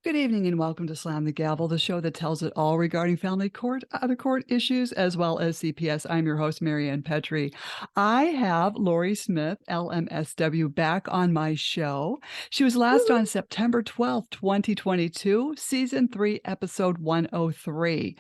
Good evening and welcome to Slam the Gavel, the show that tells it all regarding family court, out court issues, as well as CPS. I'm your host, Maryann Petri. I have Laurie Smith, LMSW, back on my show. She was last Woo-hoo. on September 12th, 2022, Season 3, Episode 103.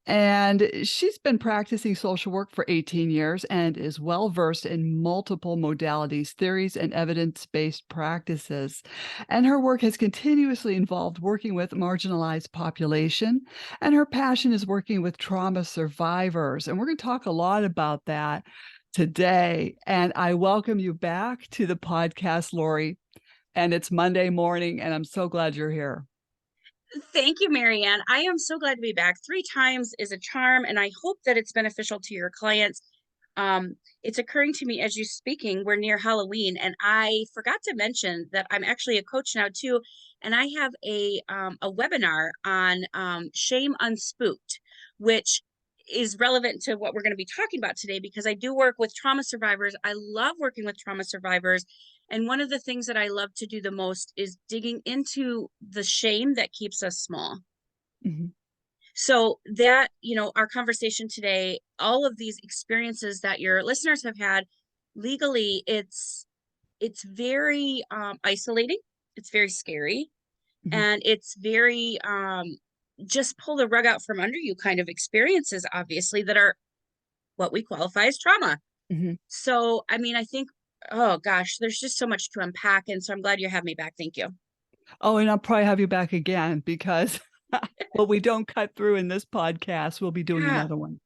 And she's been practicing social work for 18 years and is well versed in multiple modalities, theories, and evidence based practices. And her work has continuously involved working with marginalized population, and her passion is working with trauma survivors. And we're going to talk a lot about that today. And I welcome you back to the podcast, Laurie. And it's Monday morning, and I'm so glad you're here. Thank you, Maryann. I am so glad to be back. 3 times is a charm, and I hope that it's beneficial to your clients. It's occurring to me as you're speaking, we're near Halloween, and I forgot to mention that I'm actually a coach now too, and I have a webinar on shame unspooked, which is relevant to what we're going to be talking about today because I do work with trauma survivors. I love working with trauma survivors. And one of the things that I love to do the most is digging into the shame that keeps us small. Mhm. So that, our conversation today, all of these experiences that your listeners have had legally, it's very isolating. It's very scary. Mhm. And it's very just pull the rug out from under you kind of experiences, obviously, that are what we qualify as trauma. Mhm. So, I mean, I think, oh gosh, there's just so much to unpack. And so I'm glad you have me back. Thank you. Oh, and I'll probably have you back again because what we don't cut through in this podcast, we'll be doing Yeah. another one.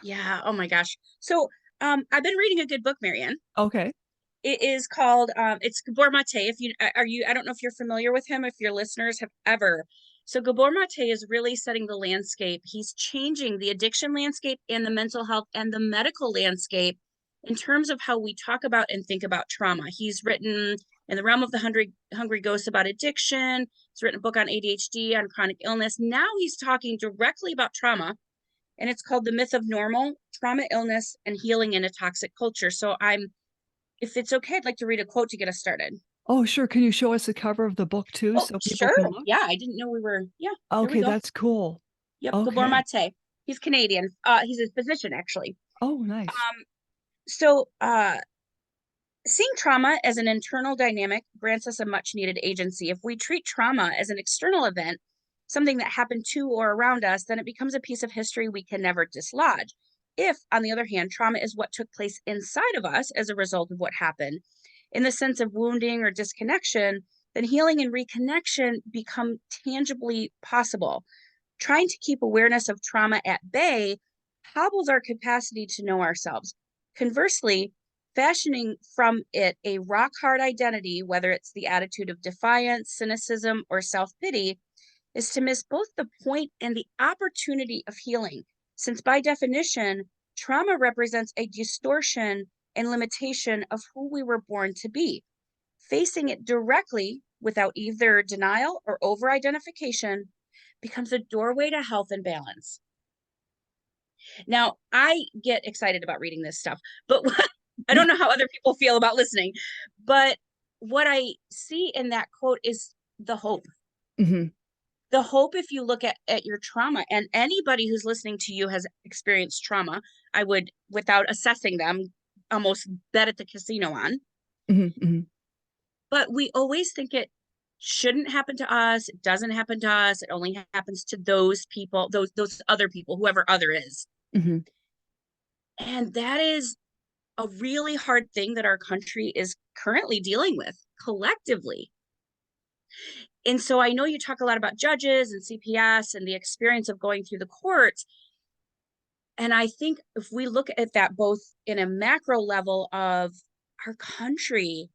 Yeah. Oh my gosh. So, I've been reading a good book, Maryann. Okay. It is called, it's Gabor Mate. If you, are you, I don't know if you're familiar with him, if your listeners have ever. So Gabor Mate is really setting the landscape. He's changing the addiction landscape and the mental health and the medical landscape in terms of how we talk about and think about trauma. He's written in the realm of the hungry ghost about addiction. He's written a book on ADHD, on chronic illness. Now he's talking directly about trauma, and it's called The Myth of Normal, Trauma, Illness, and Healing in a Toxic Culture. So if it's okay, I'd like to read a quote to get us started. Oh, sure. Can you show us the cover of the book too Oh, so people sure. can look? Yeah, I didn't know we were. Yeah, here we Okay, go. that's cool. Yep, Gabor Okay. Mate. He's Canadian. He's a physician, actually. Oh, nice. Um, so seeing trauma as an internal dynamic grants us a much needed agency. If we treat trauma as an external event, something that happened to or around us, then it becomes a piece of history we can never dislodge. If, on the other hand, trauma is what took place inside of us as a result of what happened, in the sense of wounding or disconnection, then healing and reconnection become tangibly possible. Trying to keep awareness of trauma at bay hobbles our capacity to know ourselves. Conversely, fashioning from it a rock hard identity, whether it's the attitude of defiance, cynicism, or self pity, is to miss both the point and the opportunity of healing, since by definition, trauma represents a distortion and limitation of who we were born to be. Facing it directly without either denial or over identification becomes a doorway to health and balance. Now, I get excited about reading this stuff, but I don't know how other people feel about listening. But what I see in that quote is the hope. Mhm. The hope, if you look at your trauma, and anybody who's listening to you has experienced trauma, I would, without assessing them, almost bet at the casino on. Mhm. Mhm. But we always think it shouldn't happen to us. It doesn't happen to us. It only happens to those people, those other people, whoever other is. Mhm. And that is a really hard thing that our country is currently dealing with collectively. And so I know you talk a lot about judges and CPS and the experience of going through the courts. And I think if we look at that both in a macro level of our country,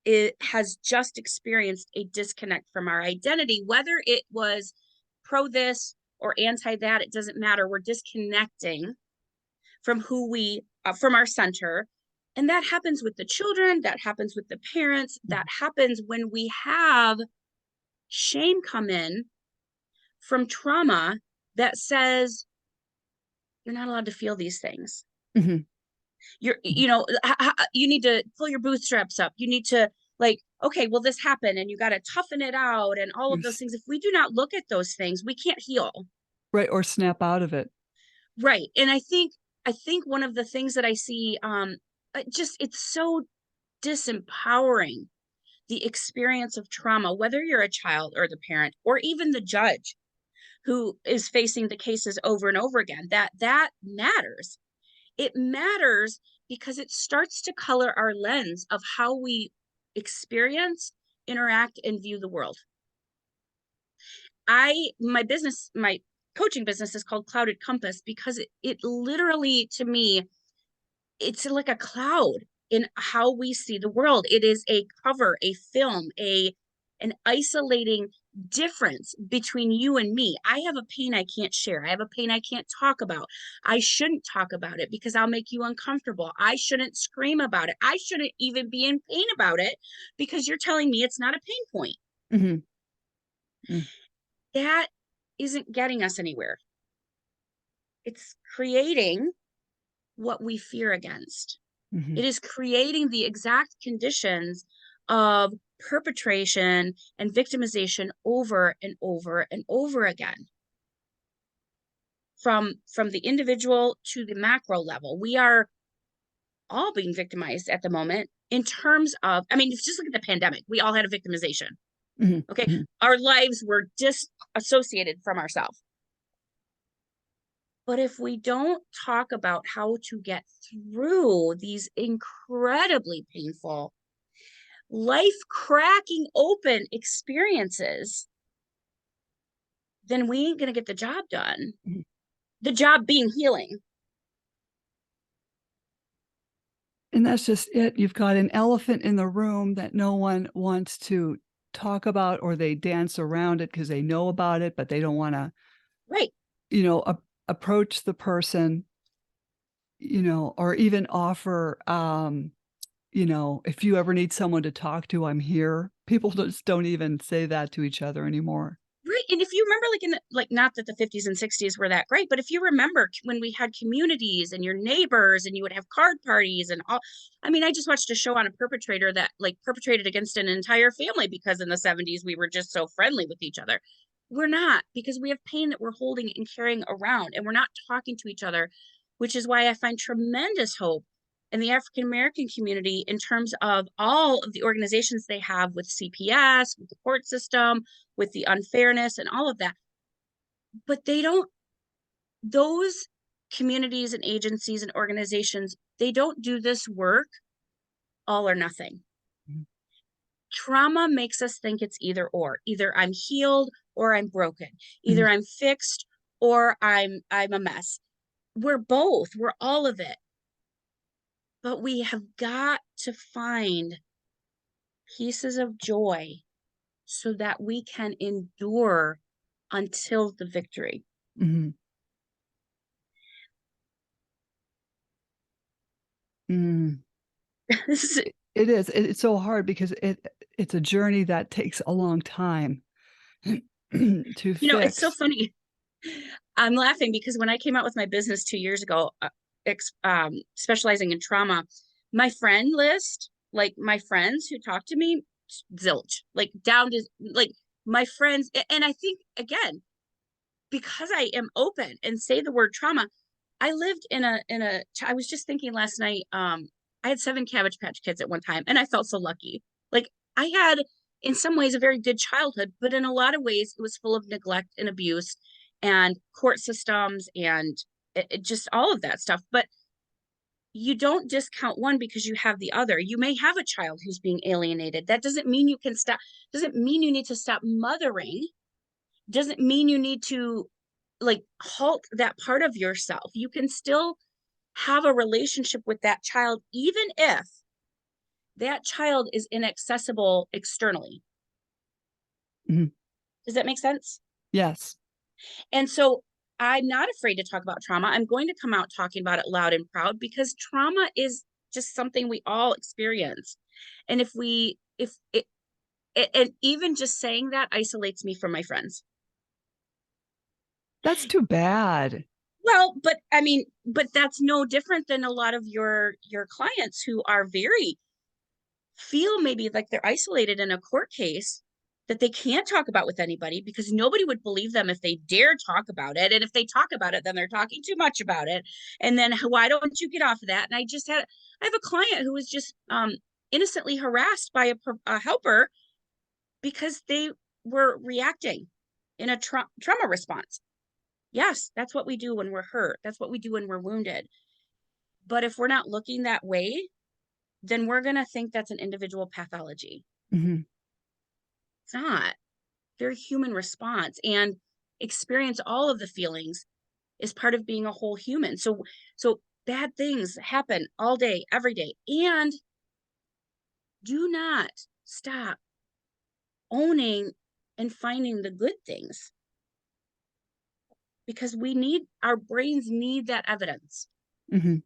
it has just experienced a disconnect from our identity, whether it was pro this or anti that, it doesn't matter. We're disconnecting from from our center. And that happens with the children, that happens with the parents, that Mhm. happens when we have shame come in from trauma that says, you're not allowed to feel these things. Mhm. You're, Mhm. you need to pull your bootstraps up. You need to, like, okay, well, this happened and you got to toughen it out and all You of those s- things. If we do not look at those things, we can't heal. right, or snap out of it. Right. And I think one of the things that I see, just it's so disempowering, the experience of trauma, whether you're a child or the parent or even the judge who is facing the cases over and over again. That matters. It matters because it starts to color our lens of how we experience, interact, and view the world. My coaching business is called Clouded Compass because it literally, to me, it's like a cloud in how we see the world. It is a cover, a film, an isolating difference between you and me. I have a pain I can't share. I have a pain I can't talk about. I shouldn't talk about it because I'll make you uncomfortable. I shouldn't scream about it. I shouldn't even be in pain about it because you're telling me it's not a pain point. Hmm. Mm-hmm. That isn't getting us anywhere. It's creating what we fear against. Mm-hmm. It is creating the exact conditions of perpetration and victimization over and over and over again. From the individual to the macro level, we are all being victimized at the moment in terms of, I mean, just look at the pandemic. We all had a victimization. Okay. Mm-hmm. Our lives were disassociated from ourselves. But if we don't talk about how to get through these incredibly painful, life cracking open experiences, then we ain't going to get the job done. Mm-hmm. The job being healing. And that's just it. You've got an elephant in the room that no one wants to talk about, or they dance around it because they know about it, but they don't want to, Right. you know, approach the person, or even offer, if you ever need someone to talk to, I'm here. People just don't even say that to each other anymore. Right. And if you remember, like in the, like, not that the 50s and 60s were that great, but if you remember when we had communities and your neighbors and you would have card parties and all, I mean, I just watched a show on a perpetrator that like perpetrated against an entire family because in the 70s we were just so friendly with each other. We're not, because we have pain that we're holding and carrying around and we're not talking to each other, which is why I find tremendous hope in the African American community in terms of all of the organizations they have with CPS, with the court system, with the unfairness and all of that. But they don't, those communities and agencies and organizations, they don't do this work all or nothing. Mhm. Trauma makes us think it's either or. Either I'm healed or I'm broken. Either Mhm. I'm fixed or I'm a mess. We're both, we're all of it. But we have got to find pieces of joy so that we can endure until the victory. Mhm. Mm. It is. It's so hard because it's a journey that takes a long time to It's so fix. funny. I'm laughing because when I came out with my business 2 years ago, specializing in trauma, my friend list, like my friends who talk to me, zilch, like down to like my friends. And I think, again, because I am open and say the word trauma, I lived I was just thinking last night, I had 7 Cabbage Patch Kids at one time, and I felt so lucky. Like I had, in some ways, a very good childhood, but in a lot of ways, it was full of neglect and abuse and court systems and just all of that stuff. But you don't discount one because you have the other. You may have a child who's being alienated. That doesn't mean you can stop, doesn't mean you need to stop mothering, doesn't mean you need to like halt that part of yourself. You can still have a relationship with that child, even if that child is inaccessible externally. Mhm. Does that make sense? Yes. And so I'm not afraid to talk about trauma. I'm going to come out talking about it loud and proud because trauma is just something we all experience. And if it, and even just saying that isolates me from my friends. That's too bad. Well, but I mean, but that's no different than a lot of your clients who are very feel maybe like they're isolated in a court case that they can't talk about with anybody because nobody would believe them if they dare talk about it. And if they talk about it, then they're talking too much about it. And then why don't you get off of that? And I have a client who was just innocently harassed by a helper because they were reacting in a trauma response. Yes, that's what we do when we're hurt. That's what we do when we're wounded. But if we're not looking that way, then we're going to think that's an individual pathology. Mm-hmm. It's not. They're a human response, and experience all of the feelings is part of being a whole human. So bad things happen all day, every day. And do not stop owning and finding the good things, because our brains need that evidence. Mm-hmm.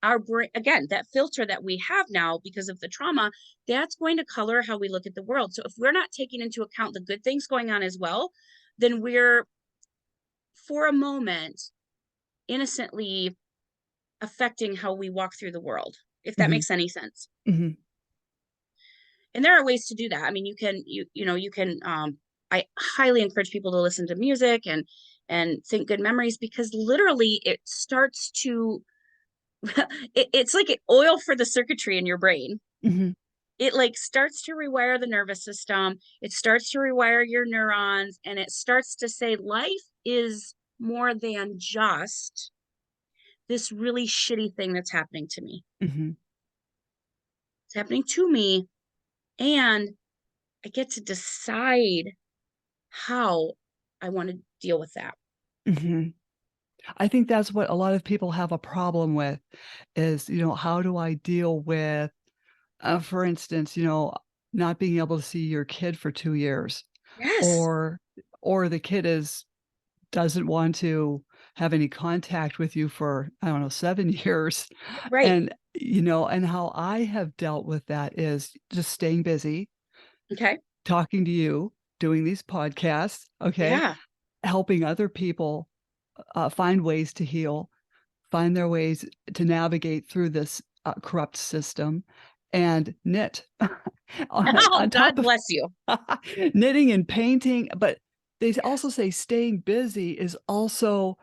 Our brain, again, that filter that we have now because of the trauma, that's going to color how we look at the world. So if we're not taking into account the good things going on as well, then we're, for a moment, innocently affecting how we walk through the world, if that Mm-hmm. makes any sense. Mm-hmm. And there are ways to do that. I mean, I highly encourage people to listen to music and think good memories, because literally it starts to it's like an oil for the circuitry in your brain. Mm-hmm. It like starts to rewire the nervous system. It starts to rewire your neurons, and it starts to say life is more than just this really shitty thing that's happening to me. Mm-hmm. It's happening to me, and I get to decide how I want to deal with that. Mm-hmm. I think that's what a lot of people have a problem with is, how do I deal with, for instance, not being able to see your kid for 2 years, Yes. or the kid doesn't want to have any contact with you for, I don't know, 7 years. Right. And how I have dealt with that is just staying busy, Okay. talking to you, doing these podcasts, okay, Yeah. helping other people, find ways to heal, find their ways to navigate through this, corrupt system, and knit Oh, on God top of bless you. knitting and painting. But they also say staying busy is also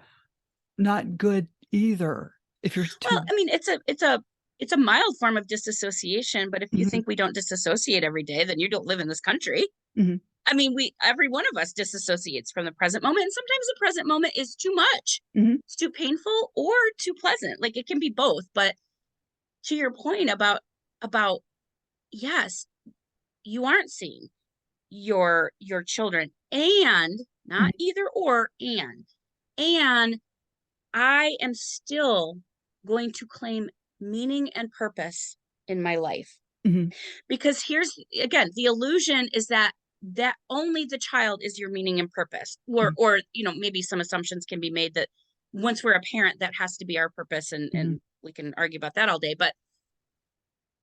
not good either if you're Well, too. I mean, it's a mild form of disassociation, but if you Mhm, think we don't disassociate every day, then you don't live in this country. mhm, I mean, every one of us disassociates from the present moment, and sometimes the present moment is too much. mhm, It's too painful or too pleasant. Like it can be both. But to your point about yes, you aren't seeing your children, and mhm, not either or, and I am still going to claim meaning and purpose in my life. mhm, Because here's again, the illusion is that only the child is your meaning and purpose. mhm, Or maybe some assumptions can be made that once we're a parent, that has to be our purpose, mhm, and we can argue about that all day. But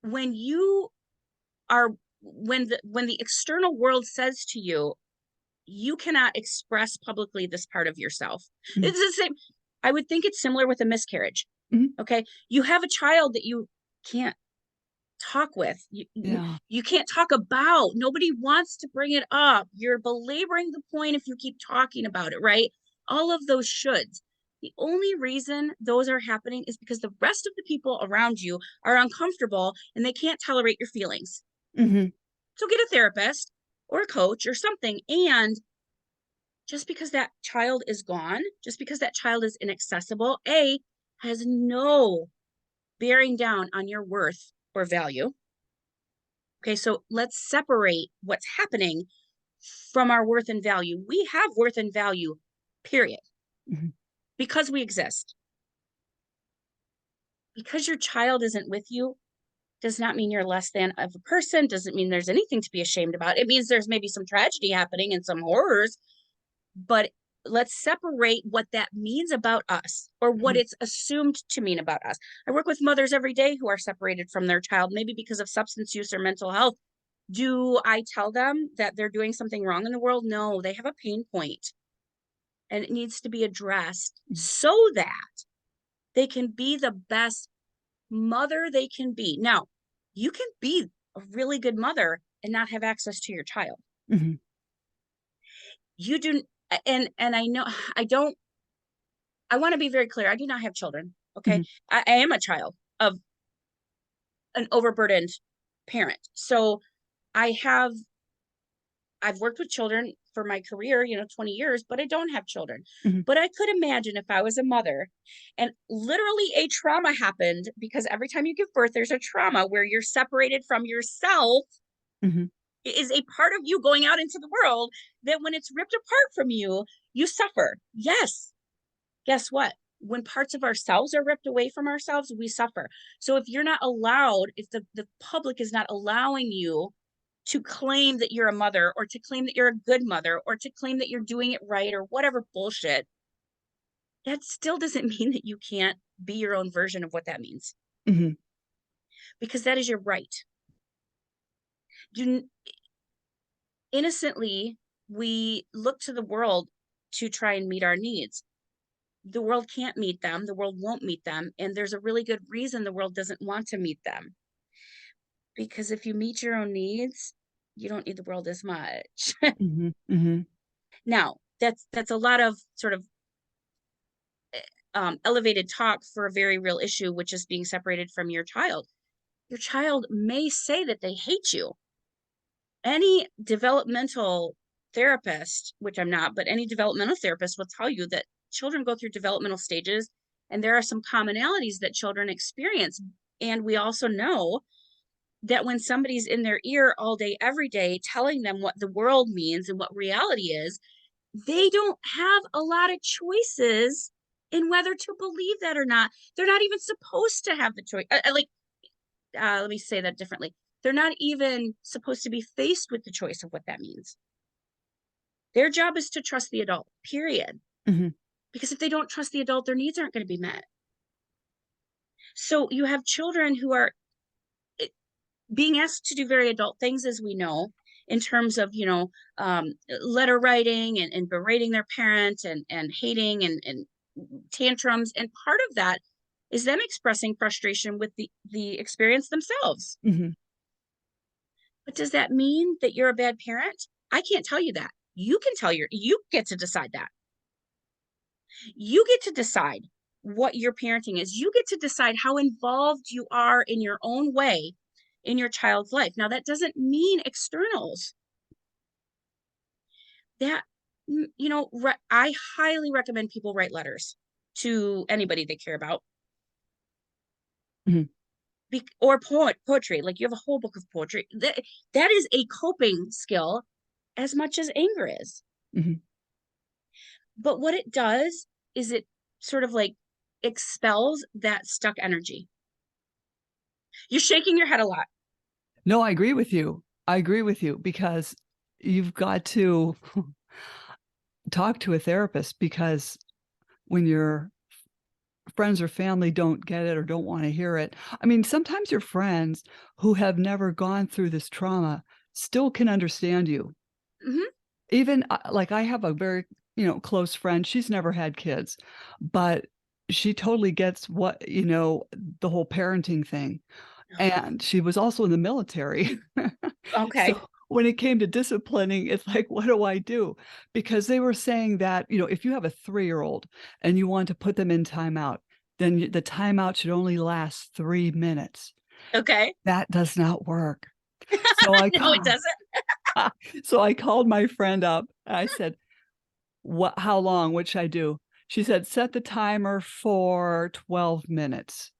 when you are when the external world says to you, you cannot express publicly this part of yourself. mhm, It's the same. I would think it's similar with a miscarriage. mhm. Okay. You have a child that you can't talk with. Yeah. You can't talk about. Nobody wants to bring it up. You're belaboring the point if you keep talking about it, right? All of those shoulds. The only reason those are happening is because the rest of the people around you are uncomfortable and they can't tolerate your feelings. Mhm, So get a therapist or a coach or something. And just because that child is gone, just because that child is inaccessible, has no bearing down on your worth or value. Okay, so let's separate what's happening from our worth and value. We have worth and value, period, mhm, because we exist. Because your child isn't with you does not mean you're less than of a person, doesn't mean there's anything to be ashamed about. It means there's maybe some tragedy happening and some horrors, but let's separate what that means about us, or what mhm, it's assumed to mean about us. I work with mothers every day who are separated from their child, maybe because of substance use or mental health. Do I tell them that they're doing something wrong in the world? No, they have a pain point and it needs to be addressed mhm, so that they can be the best mother they can be. Now, You can be a really good mother and not have access to your child. Mhm. You do, and I know I don't. I want to be very clear. I do not have children. Okay, Mhm. I am a child of an overburdened parent. So I have I've worked with children for my career, 20 years, but I don't have children. Mhm. But I could imagine if I was a mother and literally a trauma happened, because every time you give birth, there's a trauma where you're separated from yourself. Mhm. It is a part of you going out into the world that when it's ripped apart from you, you suffer. Yes. Guess what? When parts of ourselves are ripped away from ourselves, we suffer. So if you're not allowed, if the public is not allowing you to claim that you're a mother, or to claim that you're a good mother, or to claim that you're doing it right, or whatever bullshit, that still doesn't mean that you can't be your own version of what that means, Mhm. because that is your right. Do innocently, we look to the world to try and meet our needs. The world can't meet them, the world won't meet them, and there's a really good reason the world doesn't want to meet them. Because if you meet your own needs, you don't need the world as much. Mhm. Mhm. Now, that's a lot of sort of elevated talk for a very real issue, which is being separated from your child. Your child may say that they hate you. Any developmental therapist, which I'm not, but any developmental therapist will tell you that children go through developmental stages, and there are some commonalities that children experience. And we also know that when somebody's in their ear all day, every day, telling them what the world means and what reality is, they don't have a lot of choices in whether to believe that or not. They're not even supposed to have the choice. Let me say that differently. They're not even supposed to be faced with the choice of what that means. Their job is to trust the adult, period. Mhm. Because if they don't trust the adult, their needs aren't going to be met. So you have children who are being asked to do very adult things, as we know, in terms of, letter writing, and berating their parent, and hating, and tantrums. And part of that is them expressing frustration with the experience themselves. Mhm. But does that mean that you're a bad parent? I can't tell you that. You get to decide that. You get to decide what your parenting is. You get to decide how involved you are in your own way in your child's life. Now, that doesn't mean externals. That, I highly recommend people write letters to anybody they care about, Mhm. or poetry. Like, you have a whole book of poetry. That is a coping skill as much as anger is. Mhm. But what it does is it sort of like expels that stuck energy. You're shaking your head a lot. No, I agree with you. I agree with you because you've got to talk to a therapist because when your friends or family don't get it or don't wanna hear it, I mean, sometimes your friends who have never gone through this trauma still can understand you. Hmm. Even, like, I have a very, close friend, she's never had kids, but she totally gets the whole parenting thing, and she was also in the military. Okay. So, when it came to disciplining, it's like, "What do I do?" Because they were saying that, if you have a three-year-old and you want to put them in timeout, then y the timeout should only last 3 minutes. Okay. That does not work. So I No, it call doesn't. so I called my friend up. I said, "What how long? What should I do?" She said, "Set the timer for 12 minutes."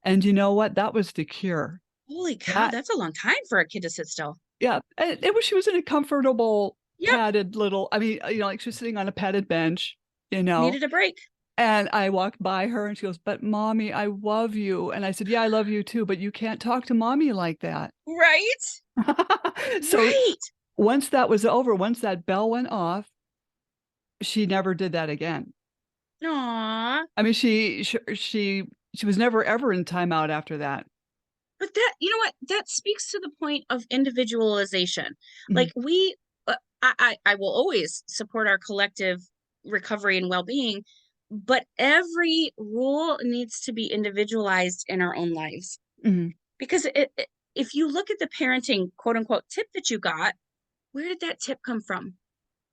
And you know what? That was the cure. Holy cow, That that's a long time for a kid to sit still. Yeah, and it was she was in a comfortable, Yep. padded little I mean, like, she was sitting on a padded bench, you know, Needed a break. and I walked by her and she goes, "But mommy, I love you." And I said, "Yeah, I love you too, but you can't talk to mommy like that." Right? So, Right. once that was over, once that bell went off, she never did that again. Aw. I mean, she was never ever in timeout after that. But that, you know what? That speaks to the point of individualization. Mhm, Like, I will always support our collective recovery and well-being, but every rule needs to be individualized in our own lives. mhm, Because if you look at the parenting quote unquote tip that you got, where did that tip come from?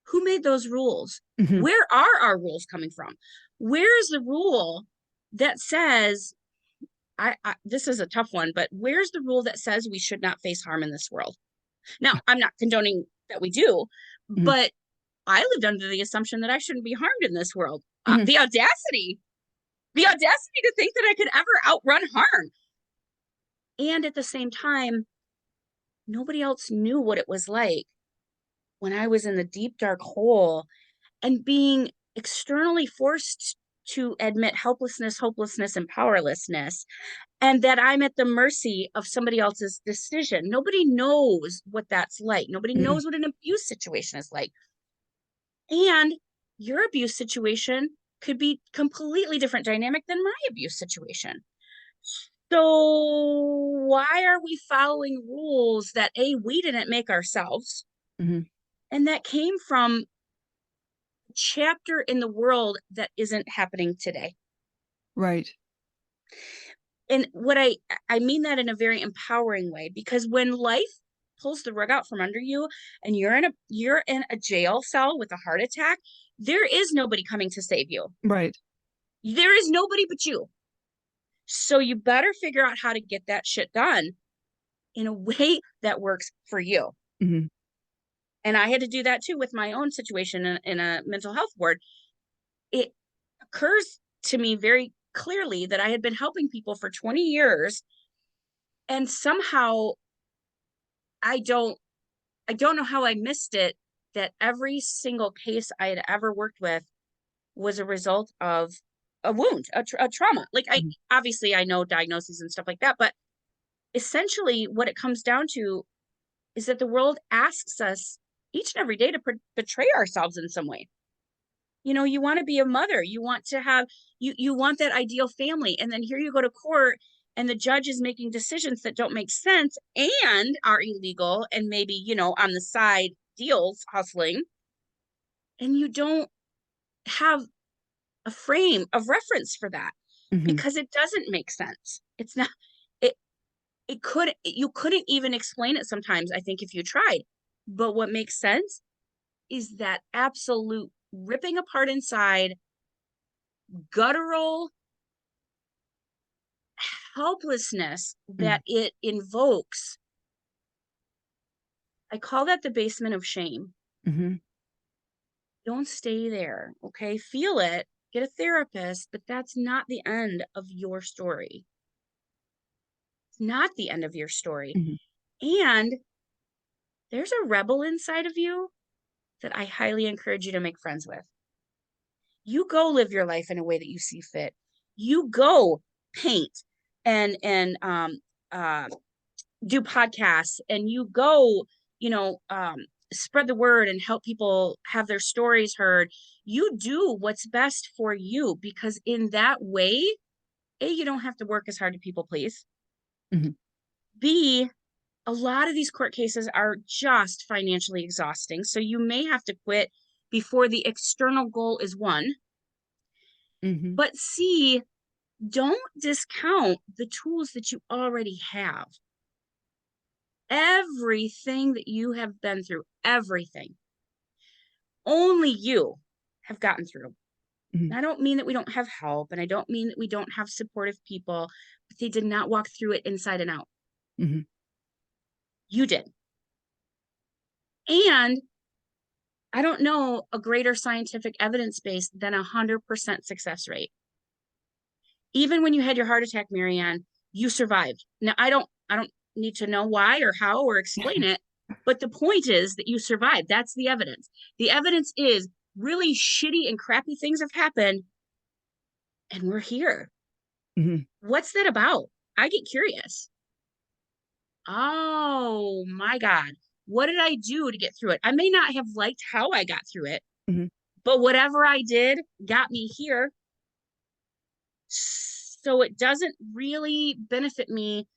Who made those rules? Mhm. Where are our rules coming from? Where is the rule that says, this is a tough one, but where's the rule that says we should not face harm in this world? Now, I'm not condoning that we do, Mhm. but I lived under the assumption that I shouldn't be harmed in this world. Mhm. The audacity to think that I could ever outrun harm. And at the same time, nobody else knew what it was like when I was in the deep, dark hole and being externally forced to admit helplessness, hopelessness, and powerlessness, and that I'm at the mercy of somebody else's decision. Nobody knows what that's like. Nobody Mhm. knows what an abuse situation is like. And your abuse situation could be completely different dynamic than my abuse situation. So why are we following rules that we didn't make ourselves, Mhm. and that came from a chapter in the world that isn't happening today? Right. And what I mean that in a very empowering way, because when life pulls the rug out from under you and you're in a jail cell with a heart attack, there is nobody coming to save you. Right. There is nobody but you. So you better figure out how to get that shit done in a way that works for you. Mhm. And I had to do that too with my own situation in a mental health ward. It occurs to me very clearly that I had been helping people for 20 years, and somehow I don't I don't know how I missed it, that every single case I had ever worked with was a result of a wound, a trauma. Like, I Mhm. obviously I know diagnoses and stuff like that, but essentially what it comes down to is that the world asks us each and every day to betray ourselves in some way. You want to be a mother, you want to have, you want that ideal family, and then here you go to court and the judge is making decisions that don't make sense and are illegal, and maybe, on the side deals hustling, and you don't have a frame of reference for that Mhm. because it doesn't make sense. It's not, it it could you couldn't even explain it sometimes, I think, if you tried. But what makes sense is that absolute ripping apart inside, guttural helplessness Mhm. that it invokes. I call that the basement of shame. Mhm. Don't stay there, okay? Feel it, get a therapist, but that's not the end of your story. It's not the end of your story. Mhm. And there's a rebel inside of you that I highly encourage you to make friends with. You go live your life in a way that you see fit. You go paint and uh do podcasts, and you go, you know, um spread the word and help people have their stories heard. You do what's best for you, because in that way, you don't have to work as hard to people please. Mhm. B, a lot of these court cases are just financially exhausting, so you may have to quit before the external goal is won. Mhm. But C, don't discount the tools that you already have. Everything that you have been through, everything, only you have gotten through. Mhm. And I don't mean that we don't have help, and I don't mean that we don't have supportive people, but they did not walk through it inside and out. Mhm. You did. And I don't know a greater scientific evidence base than 100% success rate. Even when you had your heart attack, Maryann, you survived. Now, I don't need to know why or how or explain it, but the point is that you survived. That's the evidence. The evidence is really shitty and crappy things have happened, and we're here. Mhm. What's that about? I get curious. Oh my God. What did I do to get through it? I may not have liked how I got through it, Mhm. but whatever I did got me here. So it doesn't really benefit me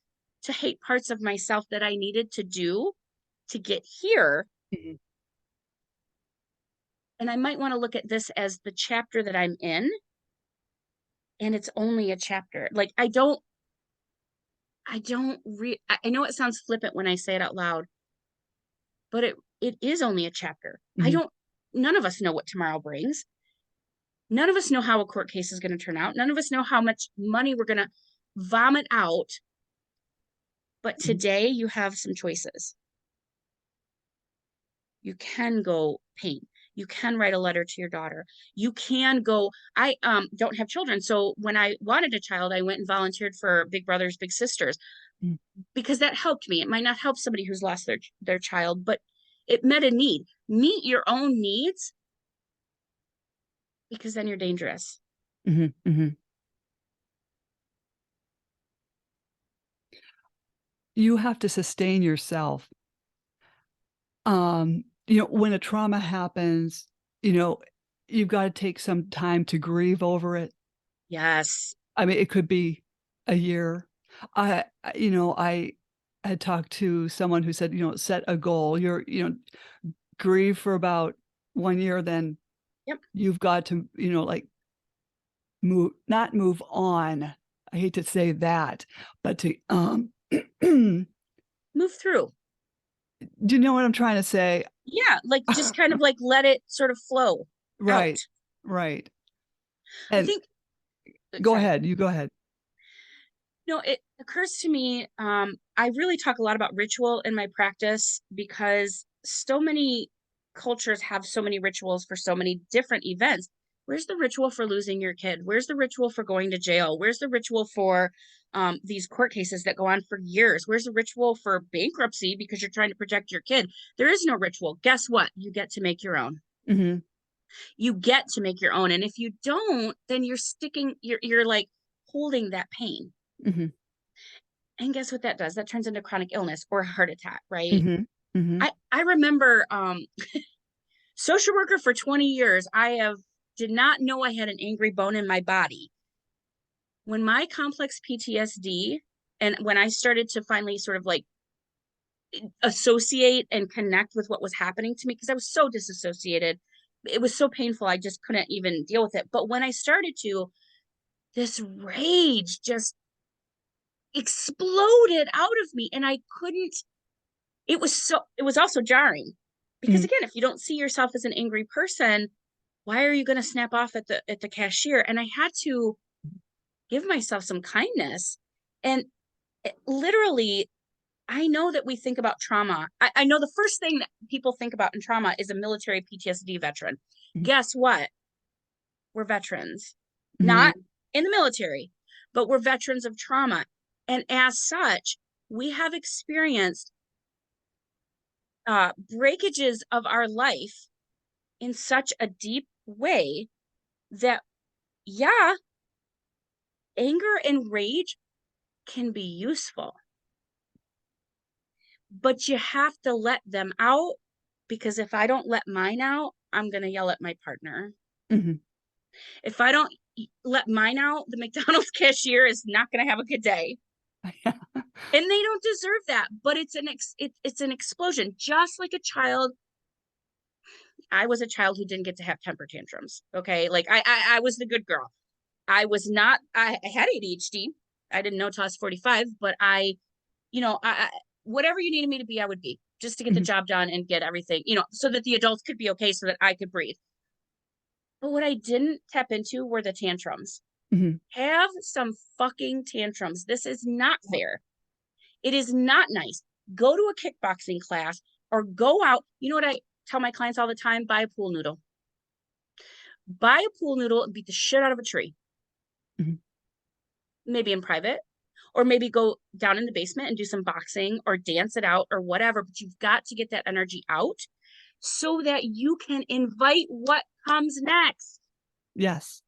to hate parts of myself that I needed to do to get here. Mhm. And I might want to look at this as the chapter that I'm in, and it's only a chapter. Like, I don't I know it sounds flippant when I say it out loud, but it is only a chapter. Mhm, None of us know what tomorrow brings. None of us know how a court case is going to turn out. None of us know how much money we're going to vomit out. But mhm, today you have some choices. You can go paint. You can write a letter to your daughter. You can go. I don't have children. So when I wanted a child, I went and volunteered for Big Brothers, Big Sisters mhm, because that helped me. It might not help somebody who's lost their child, but it met a need. Meet your own needs because then you're dangerous. mhm, mhm. You have to sustain yourself. When a trauma happens, you know, you've gotta take some time to grieve over it. Yes. I mean, it could be a year. I had talked to someone who said, set a goal. Grieve for about 1 year, then Yep. you've got to, like, not move on. I hate to say that, but to, do Move through. you know what I'm trying to say? Yeah. Like just kind of like let it sort of flow Right, out. right. I And think, go sorry. ahead, you go ahead. No, it occurs to me, I really talk a lot about ritual in my practice because so many cultures have so many rituals for so many different events. Where's the ritual for losing your kid? Where's the ritual for going to jail? Where's the ritual for these court cases that go on for years? Where's the ritual for bankruptcy because you're trying to protect your kid? There is no ritual. Guess what? You get to make your own. Mhm, You get to make your own. And if you don't, then you're like holding that pain. mhm, And guess what that does? That turns into chronic illness or a heart attack, right? mhm, mhm. I remember social worker for 20 years. Did not know I had an angry bone in my body. When my complex PTSD and when I started to finally sort of like associate and connect with what was happening to me because I was so disassociated. It was so painful. I just couldn't even deal with it. But when I started to, this rage just exploded out of me and I couldn't it was also jarring because Mhm, again if you don't see yourself as an angry person why are you going to snap off at the cashier and I had to give myself some kindness and literally I know that we think about trauma. I know the first thing that people think about in trauma is a military PTSD veteran. mhm, Guess what? We're veterans, mhm, not in the military, but we're veterans of trauma, and as such we have experienced breakages of our life in such a deep way that, yeah, anger and rage can be useful, but you have to let them out because if I don't let mine out, I'm going to yell at my partner. mhm. If I don't let mine out, the McDonald's cashier is not going to have a good day. And they don't deserve that, but it's an explosion just like a child. I was a child who didn't get to have temper tantrums. Okay. Like I was the good girl. I was not, I had ADHD. I didn't know till I was 45, but whatever you needed me to be, I would be just to get the Mhm, job done and get everything, so that the adults could be okay, so that I could breathe. But what I didn't tap into were the tantrums. mhm. Have some fucking tantrums. This is not fair. It is not nice. Go to a kickboxing class or go out. You know what I tell my clients all the time? Buy a pool noodle. Buy a pool noodle and beat the shit out of a tree, Mhm. maybe in private, or maybe go down in the basement and do some boxing or dance it out or whatever. But you've got to get that energy out so that you can invite what comes next. Yes,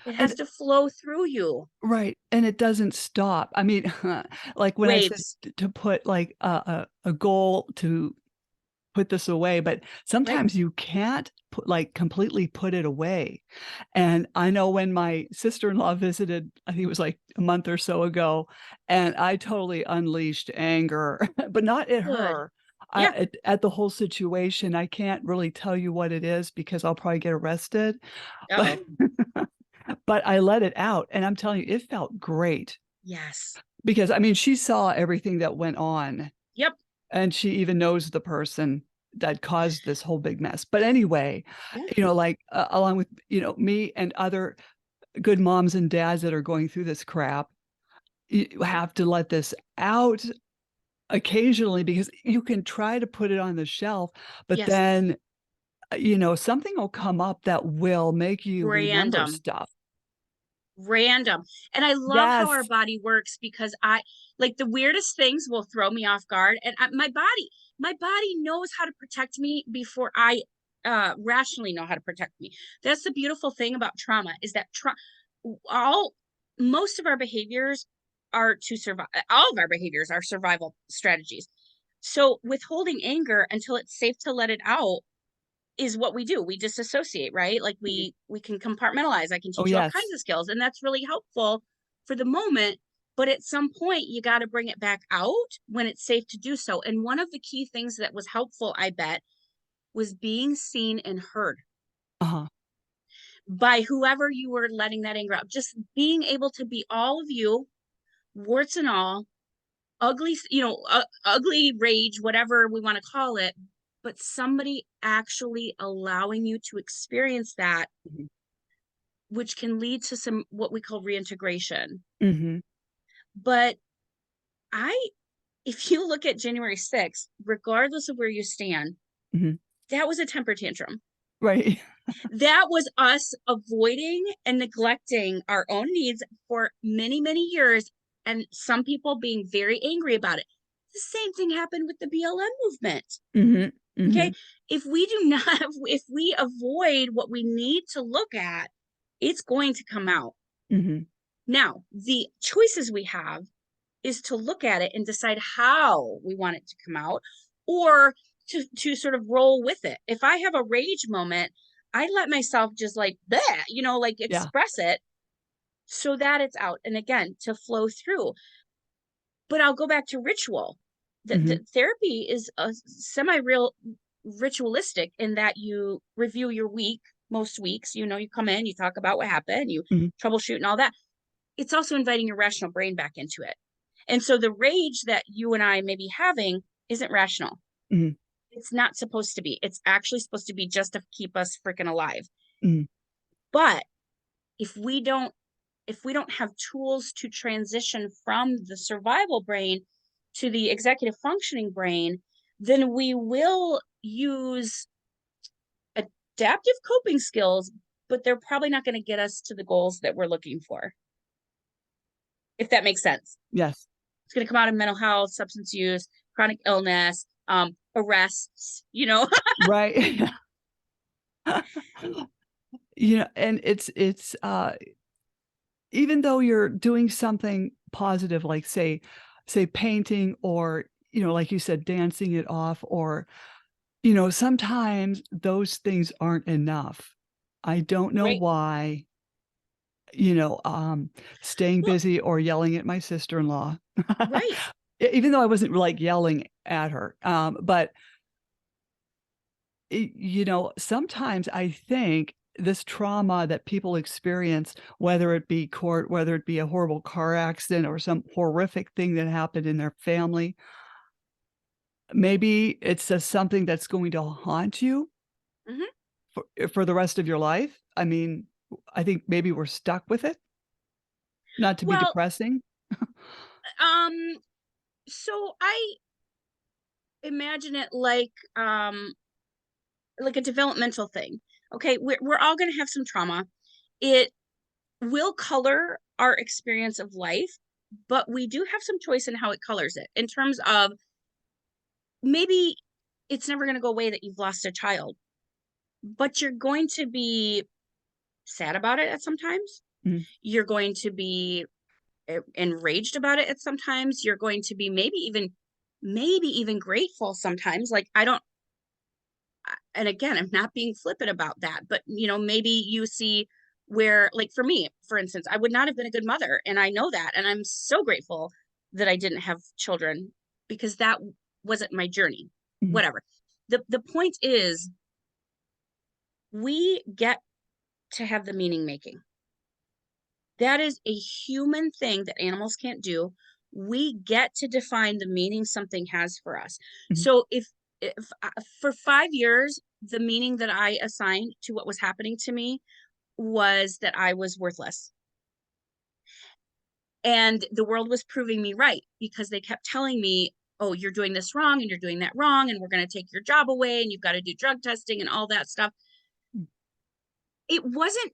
It has and to flow through you. right, and it doesn't stop. I mean, like, when I said Waves, to put, like, a goal to put this away, but right? sometimes you can't completely put it away, and I know when my sister-in-law visited, I think it was, like, a month or so ago, and I totally unleashed anger, but not at Good. her. Yeah. At the whole situation, I can't really tell you what it is because I'll probably get arrested, but Uh-oh. but I let it out, and I'm telling you, it felt great. Yes. Because I mean, she saw everything that went on, Yep. and she even knows the person that caused this whole big mess. But anyway, Yeah. like along with, me and other good moms and dads that are going through this crap, you have to let this out occasionally, because you can try to put it on the shelf, but Yes. then, something will come up that will make you remember Random. stuff. Random. And I love how our Yes. body works, because I like the weirdest things will throw me off guard, and my body knows how to protect me before I rationally know how to protect me. That's the beautiful thing about trauma, is that all most of our behaviors are to survive. All of our behaviors are survival strategies. So withholding anger until it's safe to let it out is what we do. We disassociate, right? Like Mhm. we can compartmentalize. I can Oh, teach you all yes. kinds of skills, and that's really helpful for the moment. But at some point, you got to bring it back out when it's safe to do so. And one of the key things that was helpful, I bet, was being seen and heard Uh-huh. by whoever you were letting that anger out. Just being able to be all of you, warts and all, ugly, ugly rage, whatever we want to call it, but somebody actually allowing you to experience that, Mhm. which can lead to some what we call reintegration. Mhm. But I, if you look at January 6th, regardless of where you stand, Mhm. that was a temper tantrum. Right. That was us avoiding and neglecting our own needs for many, many years, and some people being very angry about it. The same thing happened with the BLM movement. Mhm. Okay. Mhm. If we do not, if we avoid what we need to look at, it's going to come out. Mhm. Now, the choices we have is to look at it and decide how we want it to come out, or to sort of roll with it. If I have a rage moment, I let myself just like that, like Yeah. express it so that it's out. And again, to flow through. But I'll go back to ritual. The Mhm. therapy is a semi-real ritualistic in that you review your week most weeks. You come in, you talk about what happened, you Mhm. troubleshoot and all that. It's also inviting your rational brain back into it. And so the rage that you and I may be having isn't rational. Mhm. It's not supposed to be. It's actually supposed to be just to keep us freaking alive. Mhm. But if we don't if we don't have tools to transition from the survival brain to the executive functioning brain, then we will use adaptive coping skills, but they're probably not going to get us to the goals that we're looking for, if that makes sense. Yes. It's going to come out of mental health, substance use, chronic illness, arrests. Right. And it's even though you're doing something positive, like say painting, or, like you said, dancing it off, or, sometimes those things aren't enough. I don't know Right. why, you know, um, staying Well, busy or yelling at my sister-in-law. right. Even though I wasn't like yelling at her, but sometimes I think this trauma that people experience, whether it be court, whether it be a horrible car accident or some horrific thing that happened in their family, maybe it's just something that's going to haunt you Hmm. for the rest of your life. I mean, I think maybe we're stuck with it, not to be Well, depressing. um, so I imagine it like a developmental thing. Okay, we're all going to have some trauma. It will color our experience of life, but we do have some choice in how it colors it, in terms of maybe it's never going to go away that you've lost a child, but you're going to be sad about it at sometimes. Mhm. You're going to be enraged about it at sometimes. You're going to be maybe even grateful sometimes. Like, I don't, and again, I'm not being flippant about that, but maybe you see where, like, for me, for instance, I would not have been a good mother, and I know that, and I'm so grateful that I didn't have children, because that wasn't my journey. Mhm. Whatever. The point is, we get to have the meaning making. That is a human thing that animals can't do. We get to define the meaning something has for us. Mhm. So if for 5 years, the meaning that I assigned to what was happening to me was that I was worthless. And the world was proving me right because they kept telling me, oh, you're doing this wrong and you're doing that wrong, and we're going to take your job away and you've got to do drug testing and all that stuff. It wasn't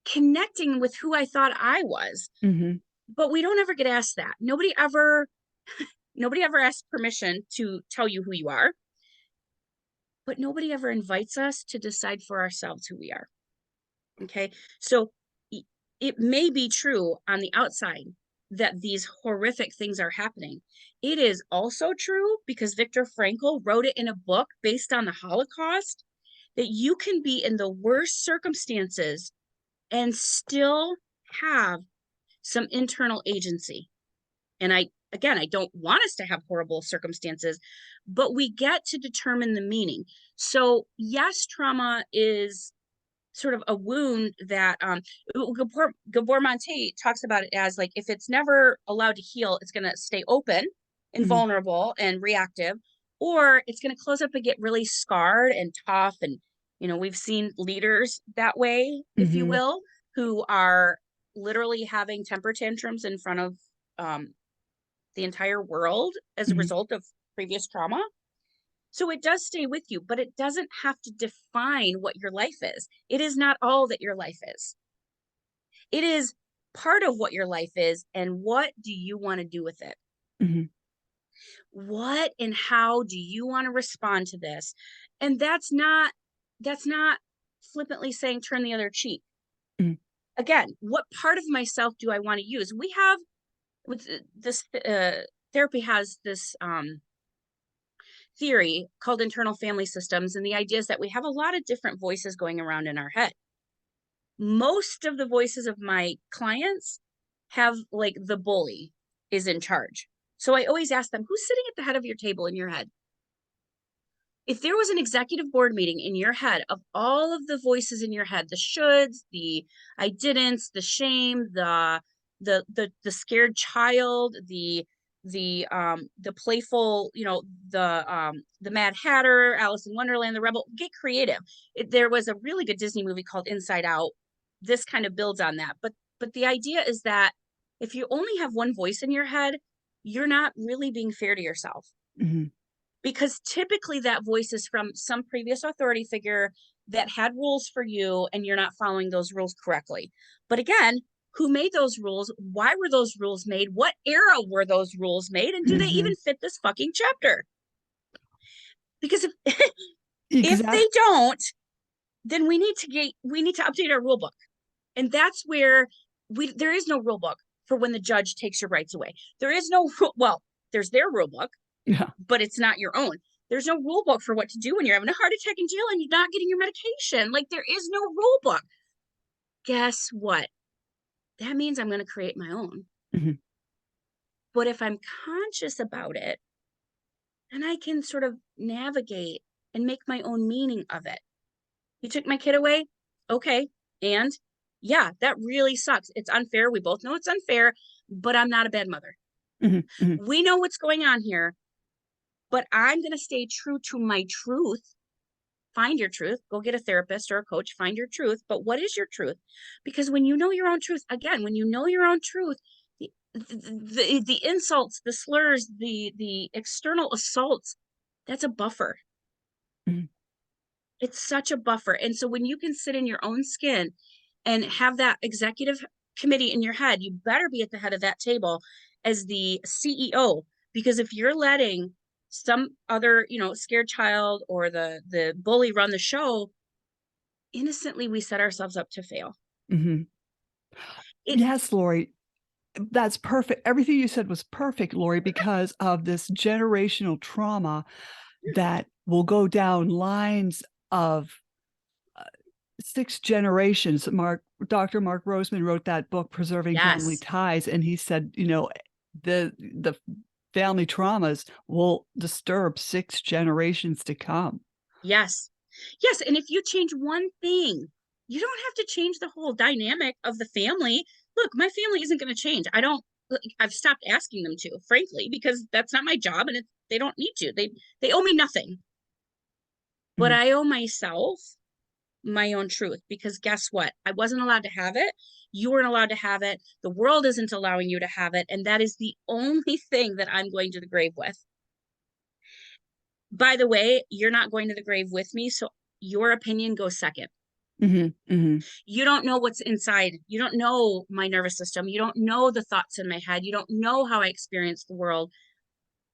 connecting with who I thought I was. Mhm. But we don't ever get asked that. Nobody ever asks permission to tell you who you are, but nobody ever invites us to decide for ourselves who we are. Okay? So it may be true on the outside that these horrific things are happening. It is also true because Viktor Frankl wrote it in a book based on the Holocaust that you can be in the worst circumstances and still have some internal agency. And I don't want us to have horrible circumstances, but we get to determine the meaning. So yes, trauma is sort of a wound that Gabor Mate talks about it as like, if it's never allowed to heal, it's going to stay open and Mhm. vulnerable and reactive, or it's going to close up and get really scarred and tough. And, we've seen leaders that way, if you Mhm. will, who are literally having temper tantrums in front of um, the entire world as a Mhm. result of previous trauma. So it does stay with you, but it doesn't have to define what your life is. It is not all that your life is. It is part of what your life is. And what do you want to do with it? Mhm. What and how do you want to respond to this? And that's not flippantly saying turn the other cheek. Mhm. Again, what part of myself do I want to use? We have with this therapy has this theory called internal family systems. And the idea is that we have a lot of different voices going around in our head. Most of the voices of my clients have like the bully is in charge. So I always ask them, who's sitting at the head of your table in your head? If there was an executive board meeting in your head of all of the voices in your head, the shoulds, the I didn'ts, the shame, the scared child, the playful, the Mad Hatter, Alice in Wonderland, the rebel, get creative. There was a really good Disney movie called Inside Out. This kind of builds on that. But the idea is that if you only have one voice in your head, you're not really being fair to yourself, Mhm. because typically that voice is from some previous authority figure that had rules for you and you're not following those rules correctly. But again, who made those rules? Why were those rules made? What era were those rules made? And do they even Mhm. fit this fucking chapter? Because if if Exact they don't, then we need to update our rule book. And that's where there is no rule book for when the judge takes your rights away. There is no well, there's their rule book, Yeah. but it's not your own. There's no rule book for what to do when you're having a heart attack in jail and you're not getting your medication. Like, there is no rule book. Guess what? That means I'm going to create my own. Mhm. But if I'm conscious about it, then I can sort of navigate and make my own meaning of it. You took my kid away? Okay. And yeah, that really sucks. It's unfair. We both know it's unfair, but I'm not a bad mother. Mhm. Mhm. We know what's going on here, but I'm going to stay true to my truth. Find your truth, go get a therapist or a coach, find your truth. But what is your truth? Because when you know your own truth, again, when you know your own truth, the insults, the slurs, the external assaults, that's a buffer. Mhm. It's such a buffer. And so when you can sit in your own skin and have that executive committee in your head, you better be at the head of that table as the CEO. Because if you're letting some other, scared child or the bully run the show, innocently we set ourselves up to fail. Mhm. It Yes, Lori. That's perfect. Everything you said was perfect, Lori, because of this generational trauma that will go down lines of 6 generations. Dr. Mark Roseman wrote that book, Preserving Family Yes. Ties, and he said, the family traumas will disturb 6 generations to come. Yes. Yes. And if you change one thing, you don't have to change the whole dynamic of the family. Look, my family isn't going to change. I don't I've stopped asking them to, frankly, because that's not my job, and they don't need to. They owe me nothing. But Mhm. I owe myself my own truth, because guess what? I wasn't allowed to have it. You weren't allowed to have it. The world isn't allowing you to have it. And that is the only thing that I'm going to the grave with. By the way, you're not going to the grave with me. So your opinion goes second. Mhm. Mhm. You don't know what's inside. You don't know my nervous system. You don't know the thoughts in my head. You don't know how I experience the world.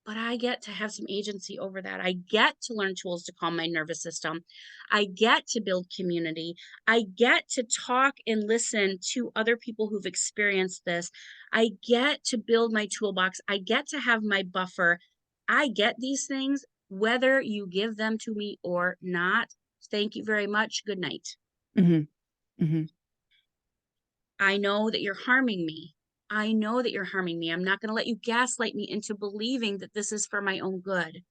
But I get to have some agency over that. I get to learn tools to calm my nervous system. I get to build community. I get to talk and listen to other people who've experienced this. I get to build my toolbox. I get to have my buffer. I get these things, whether you give them to me or not. Thank you very much. Good night. Mhm. Mhm. I know that you're harming me. I know that you're harming me. I'm not going to let you gaslight me into believing that this is for my own good.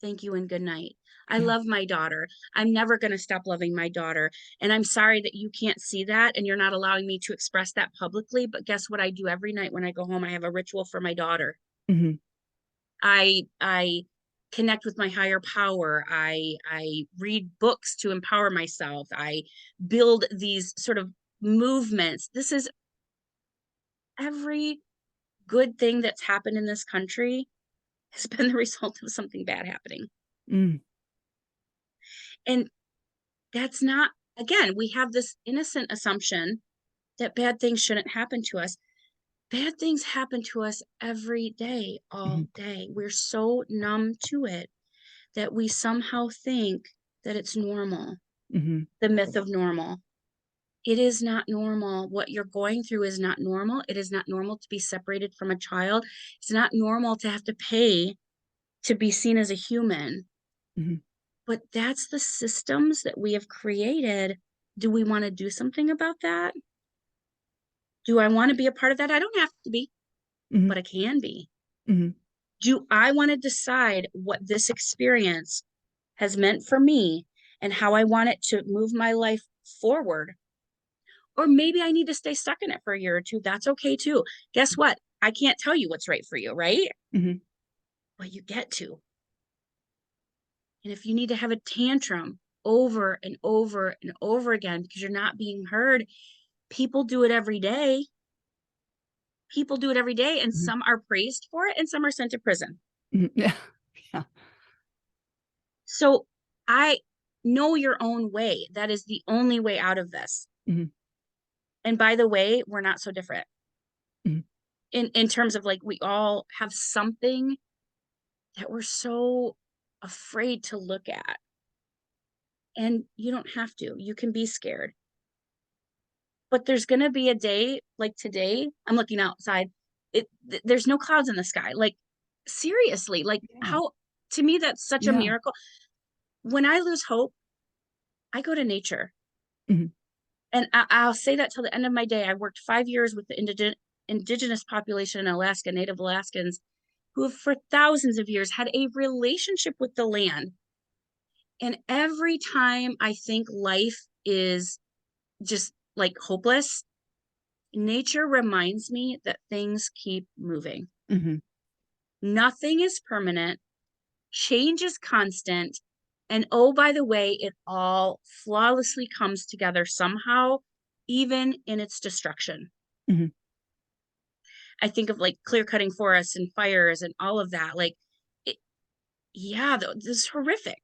Thank you and good night. I Yeah. love my daughter. I'm never going to stop loving my daughter. And I'm sorry that you can't see that and you're not allowing me to express that publicly. But guess what I do every night when I go home? I have a ritual for my daughter. Mhm. I connect with my higher power. I read books to empower myself. I build these sort of movements. This is every good thing that's happened in this country has been the result of something bad happening. Mm. And that's not, again, we have this innocent assumption that bad things shouldn't happen to us. Bad things happen to us every day, all Mhm. day. We're so numb to it that we somehow think that it's normal, Mhm. the myth of normal. It is not normal. What you're going through is not normal. It is not normal to be separated from a child. It's not normal to have to pay to be seen as a human. Mhm. But that's the systems that we have created. Do we want to do something about that? Do I want to be a part of that? I don't have to be, Mhm. but I can be. Mhm. Do I want to decide what this experience has meant for me and how I want it to move my life forward? Or maybe I need to stay stuck in it for a year or two. That's okay too. Guess what? I can't tell you what's right for you, right? Mhm. But you get to. And if you need to have a tantrum over and over and over again because you're not being heard, people do it every day. People do it every day, and Mhm. some are praised for it and some are sent to prison. Mhm. Yeah. Yeah. So I know your own way. That is the only way out of this. Mhm. And by the way, we're not so different Mhm. in terms of like we all have something that we're so afraid to look at. And you don't have to. You can be scared. But there's going to be a day like today. I'm looking outside. There's no clouds in the sky. Like seriously, like Yeah. how to me that's such a Yeah. miracle. When I lose hope, I go to nature. Mhm. And I'll say that till the end of my day. I worked 5 years with the indigenous population in Alaska, Native Alaskans, who have for thousands of years had a relationship with the land. And every time I think life is just like hopeless, nature reminds me that things keep moving. Mhm. Nothing is permanent, change is constant. And oh, by the way, it all flawlessly comes together somehow, even in its destruction. Mhm. I think of like clear cutting forests and fires and all of that. Like, it, yeah, this is horrific.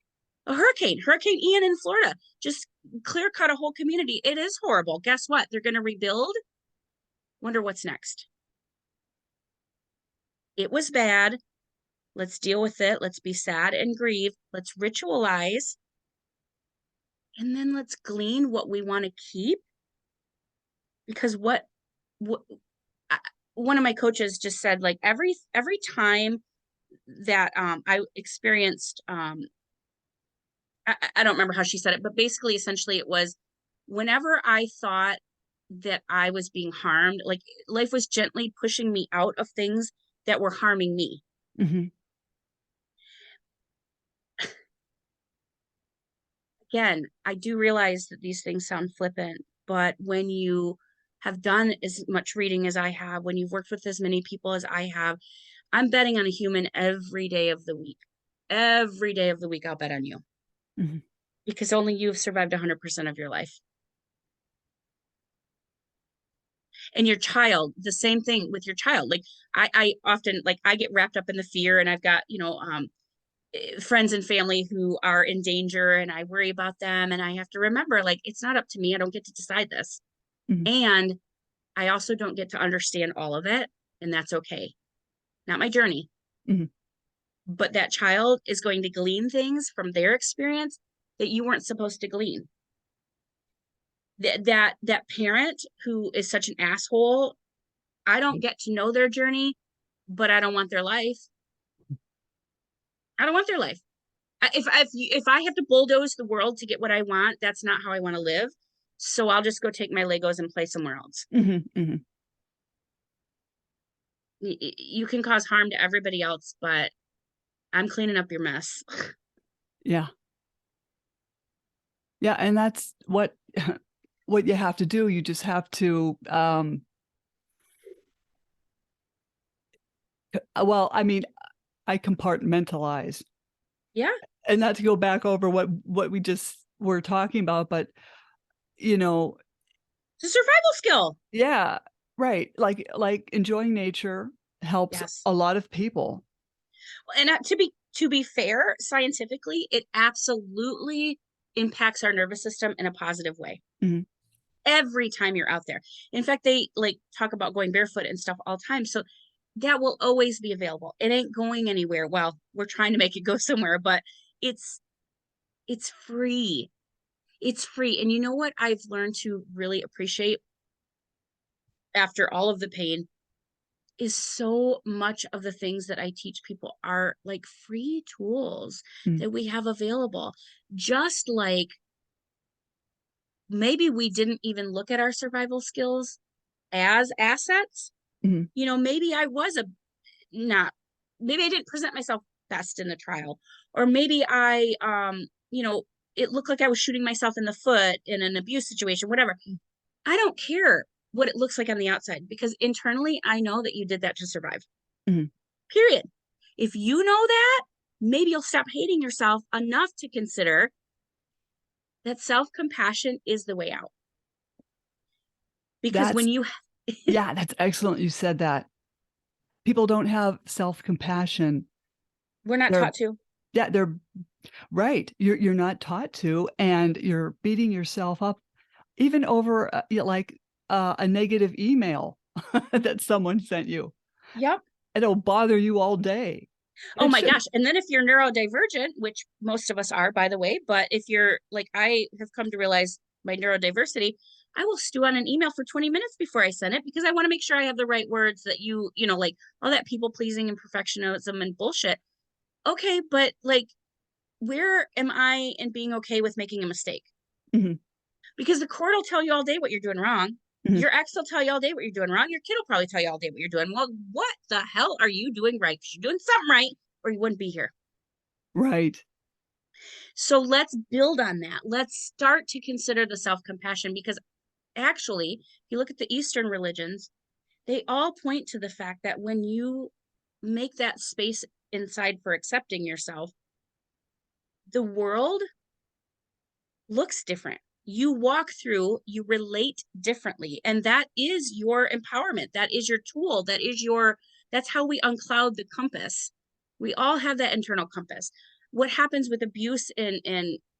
A Hurricane Ian in Florida, just clear cut a whole community. It is horrible. Guess what? They're going to rebuild. Wonder what's next. It was bad. Let's deal with it. Let's be sad and grieve. Let's ritualize. And then let's glean what we want to keep. Because what I, one of my coaches just said, like every time that I experienced I don't remember how she said it, but basically, essentially, it was whenever I thought that I was being harmed, like life was gently pushing me out of things that were harming me. Mhm. Again, I do realize that these things sound flippant, but when you have done as much reading as I have, when you've worked with as many people as I have, I'm betting on a human every day of the week. Every day of the week, I'll bet on you, Mhm. because only you've survived 100% of your life. And your child, the same thing with your child. Like I often, like, I get wrapped up in the fear, and I've got, friends and family who are in danger, and I worry about them. And I have to remember, like, it's not up to me. I don't get to decide this. Mhm. And I also don't get to understand all of it. And that's okay. Not my journey. Mhm. But that child is going to glean things from their experience that you weren't supposed to glean. That parent who is such an asshole, I don't get to know their journey, but I don't want their life. I don't want their life. If I have to bulldoze the world to get what I want, that's not how I want to live. So I'll just go take my Legos and play somewhere else. Mhm. Mhm. You can cause harm to everybody else, but I'm cleaning up your mess. Yeah. Yeah, and that's what what you have to do. You just have to, well, I mean, I compartmentalize. Yeah, And not to go back over what we just were talking about, but, you know, it's a survival skill. yeah, right. Like enjoying nature helps Yes. a lot of people. And to be fair, scientifically, it absolutely impacts our nervous system in a positive way. Mhm. Every time you're out there. In fact, they like talk about going barefoot and stuff all the time. So that will always be available. It ain't going anywhere. Well, we're trying to make it go somewhere, but it's it's free. It's free. And you know what I've learned to really appreciate after all of the pain is so much of the things that I teach people are like free tools Mhm. that we have available. Just like maybe we didn't even look at our survival skills as assets. Mhm. Maybe I was a not, maybe I didn't present myself best in the trial, or maybe it looked like I was shooting myself in the foot in an abuse situation, whatever. I don't care what it looks like on the outside, because internally I know that you did that to survive. Mhm. Period. If you know that, maybe you'll stop hating yourself enough to consider that self-compassion is the way out. Because when That's you yeah, that's excellent you said that. People don't have self-compassion. we're not They're taught to. yeah, they're right. You're not taught to, and you're beating yourself up even over, like, a negative email that someone sent you. Yep. It'll bother you all day. Oh It my shouldn't. gosh. And then if you're neurodivergent, which most of us are, by the way, but if you're like, I have come to realize my neurodiversity, I will stew on an email for 20 minutes before I send it, because I want to make sure I have the right words, that like all that people pleasing and perfectionism and bullshit. Okay, but like, where am I in being okay with making a mistake? Mhm. Because the court will tell you all day what you're doing wrong. Mhm. Your ex will tell you all day what you're doing wrong. Your kid will probably tell you all day what you're doing. Well, what the hell are you doing right? Because you're doing something right, or you wouldn't be here. Right. So let's build on that. Let's start to consider the self compassion, because actually, if you look at the Eastern religions, they all point to the fact that when you make that space inside for accepting yourself, the world looks different. You walk through, you relate differently. And that is your empowerment. That is your tool. That's how we uncloud the compass. We all have that internal compass. What happens with abuse and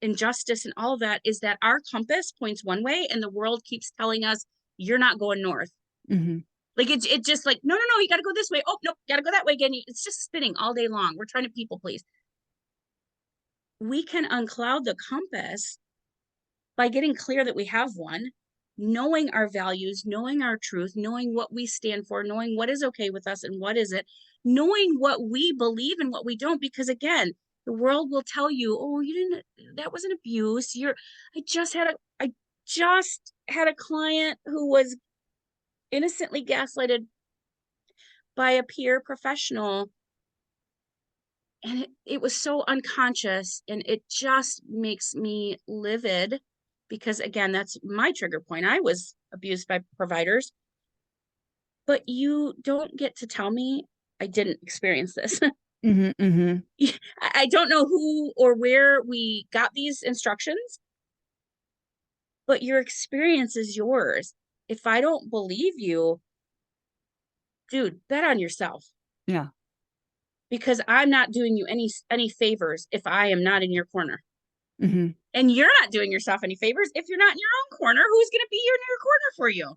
injustice and all of that is that our compass points one way, and the world keeps telling us, you're not going north. Mhm. Like it just like, no, no, no, you got to go this way. Oh, no, got to go that way again. It's just spinning all day long. We're trying to people please. We can uncloud the compass by getting clear that we have one, knowing our values, knowing our truth, knowing what we stand for, knowing what is okay with us and what isn't, knowing what we believe and what we don't. Because again, the world will tell you, oh, you didn't, that wasn't abuse. I just had a client who was innocently gaslighted by a peer professional. And it was so unconscious, and it just makes me livid because again, that's my trigger point. I was abused by providers, but you don't get to tell me I didn't experience this. I don't know who or where we got these instructions, but your experience is yours. If I don't believe you, dude, bet on yourself. Yeah. Because I'm not doing you any favors if I am not in your corner. Mm-hmm. And you're not doing yourself any favors if you're not in your own corner. Who's going to be here in your corner for you?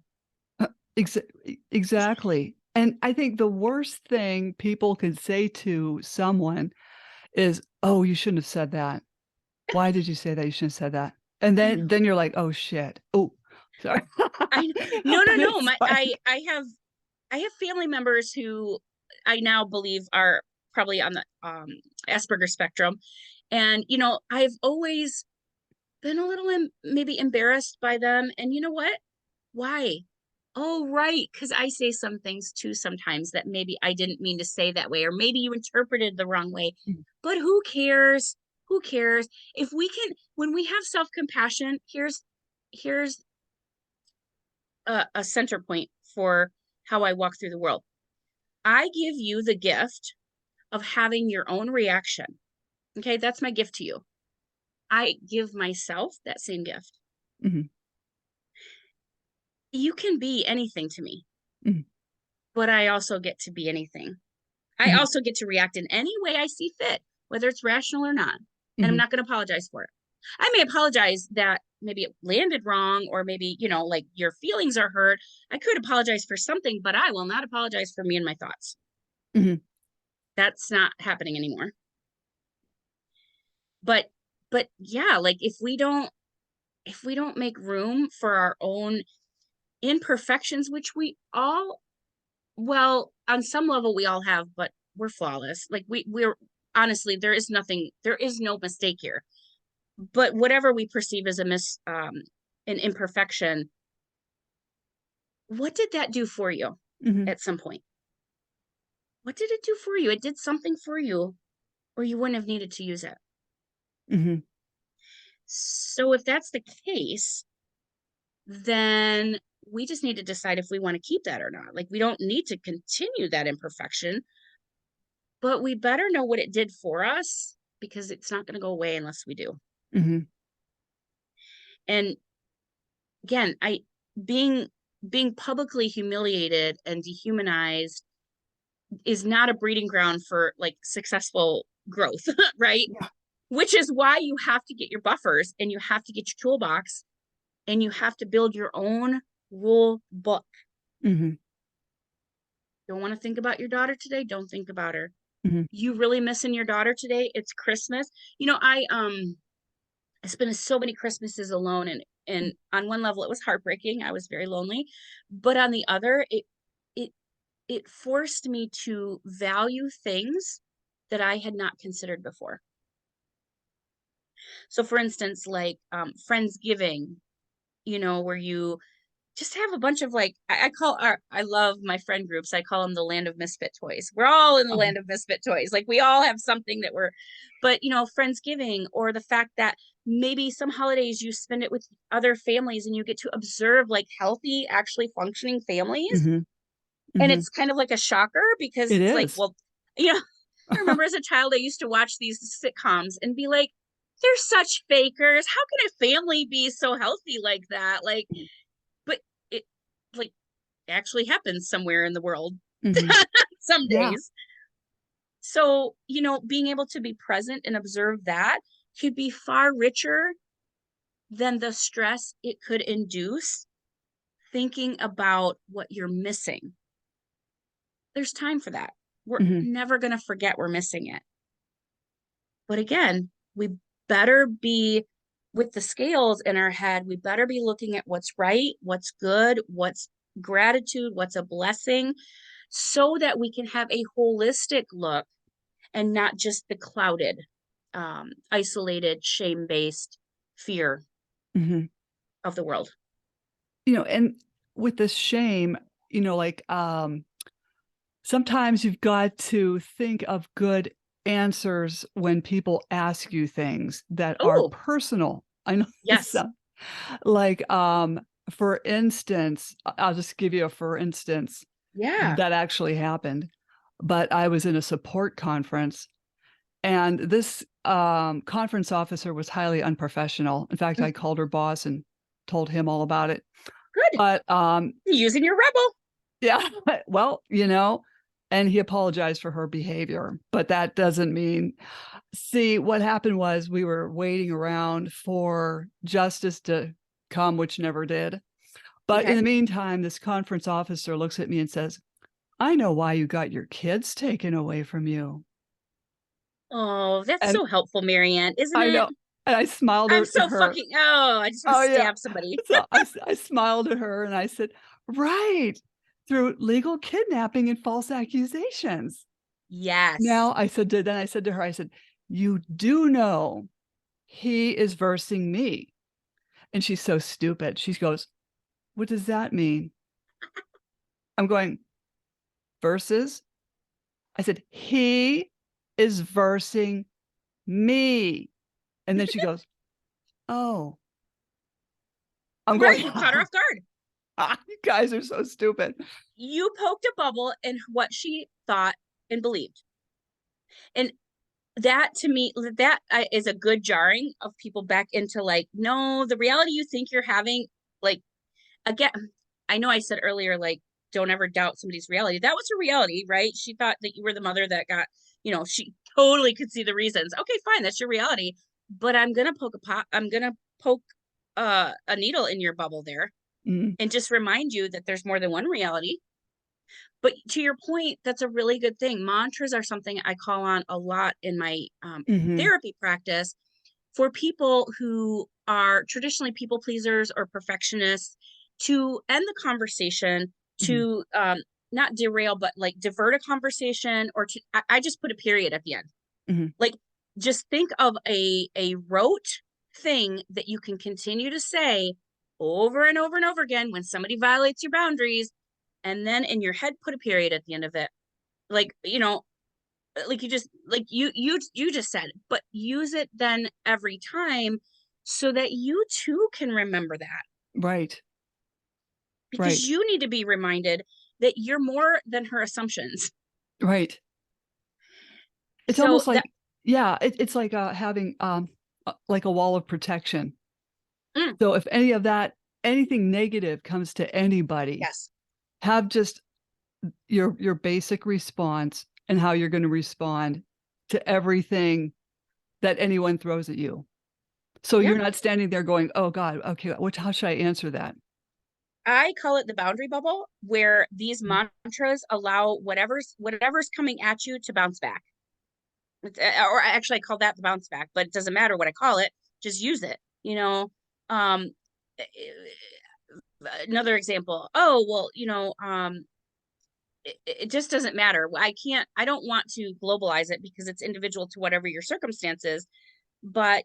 Exactly. And I think the worst thing people can say to someone is, "Oh, you shouldn't have said that. Why did you say that? You shouldn't have said that." And I know. then you're like, "Oh shit. Oh, sorry." I no no But no. it's My fine. I have family members who I now believe are probably on the Asperger spectrum, and I've always been a little maybe embarrassed by them. And you know what? Why? Oh, right. Because I say some things too sometimes that maybe I didn't mean to say that way, or maybe you interpreted the wrong way. But who cares? Who cares? If we can, when we have self-compassion, here's a center point for how I walk through the world. I give you the gift of having your own reaction. Okay, that's my gift to you. I give myself that same gift. Mhm. You can be anything to me, Mhm. but I also get to be anything. I Mhm. also get to react in any way I see fit, whether it's rational or not. And I'm Mhm. not going to apologize for it. I may apologize that maybe it landed wrong, or maybe, like your feelings are hurt. I could apologize for something, but I will not apologize for me and my thoughts. Mhm. That's not happening anymore. But, yeah, like if we don't make room for our own imperfections, which we all, well, on some level we all have, but we're flawless. Like we're honestly, there is no mistake here. But whatever we perceive as an imperfection, what did that do for you Mhm. at some point? What did it do for you? It did something for you, or you wouldn't have needed to use it. Mhm. So if that's the case, then we just need to decide if we want to keep that or not. Like we don't need to continue that imperfection, but we better know what it did for us, because it's not going to go away unless we do. Mhm. And again, I being being publicly humiliated and dehumanized is not a breeding ground for like successful growth, right? Yeah. Which is why you have to get your buffers and you have to get your toolbox and you have to build your own rule book. Mhm. Don't want to think about your daughter today? Don't think about her. Mhm. You really missing your daughter today? It's Christmas. I spent so many Christmases alone, and on one level it was heartbreaking. I was very lonely. But on the other, it it forced me to value things that I had not considered before. So for instance, like Friendsgiving, where you just have a bunch of like I love my friend groups. I call them the land of misfit toys. We're all in the Oh. land of misfit toys. Like we all have something that we're, but Friendsgiving, or the fact that maybe some holidays you spend it with other families and you get to observe like healthy, actually functioning families. Mhm. And Mhm. it's kind of like a shocker, because It it's like, is. well, I remember as a child, I used to watch these sitcoms and be like, they're such fakers. How can a family be so healthy like that? Like, but it like actually happens somewhere in the world Mhm. some Yeah. days. So, being able to be present and observe that could be far richer than the stress it could induce thinking about what you're missing. There's time for that. We're Mhm. never going to forget we're missing it. But again, we better be with the scales in our head. We better be looking at what's right, what's good, what's gratitude, what's a blessing, so that we can have a holistic look and not just the clouded, isolated, shame based fear Mhm. of the world. And with this shame, like, sometimes you've got to think of good answers when people ask you things that are Oh, personal. I know this yes. Like, for instance, I'll just give you a for instance Yeah. that actually happened. But I was in a support conference, and this conference officer was highly unprofessional. In fact, I Mhm. called her boss and told him all about it. Good. But Using your rebel. yeah, well, and he apologized for her behavior, but that doesn't mean. See, what happened was we were waiting around for justice to come, which never did. But in Okay. the meantime, this conference officer looks at me and says, "I know why you got your kids taken away from you." Oh, that's And so helpful, Maryann, isn't I it? know, and I smiled I'm at so her. fucking, oh, I just want Oh, to yeah. stab somebody. So I smiled at her and I said, "Right, through legal kidnapping and false accusations." Yes. Now I said to her, I said, "You do know he is versing me." And she's so stupid. She goes, "What does that mean?" I'm going, "Verses?" I said, "He is versing me." And then she goes, "Oh." I'm Right. going, You caught her off guard. "You guys are so stupid." You poked a bubble in what she thought and believed. And that to me, that is a good jarring of people back into like, no, the reality you think you're having, like, again, I know I said earlier, like, don't ever doubt somebody's reality. That was her reality, right? She thought that you were the mother that got, she totally could see the reasons. Okay, fine, that's your reality. But I'm gonna poke a needle in your bubble there Mm, and just remind you that there's more than one reality. But to your point, that's a really good thing. Mantras are something I call on a lot in my mhm, therapy practice for people who are traditionally people pleasers or perfectionists to end the conversation, mhm, to not derail, but like divert a conversation, or to, I just put a period at the end. mhm, Like, just think of a rote thing that you can continue to say over and over and over again when somebody violates your boundaries, and then in your head put a period at the end of it. Like, like you just said, but use it then every time so that you too can remember that, right, because right, you need to be reminded that you're more than her assumptions. right. It's So almost that, like, yeah, it's like, having, like a wall of protection. mm, So if anything negative comes to anybody, yes, have just your basic response and how you're gonna respond to everything that anyone throws at you. So yep. you're not standing there going, "Oh god, okay, how should I answer that?" I call it the boundary bubble, where these Mhm, mantras allow whatever's coming at you to bounce back. Or actually, I call that the bounce back, but it doesn't matter what I call it. Just use it. Um, another example. Oh well, it just doesn't matter. I don't want to globalize it because it's individual to whatever your circumstances. But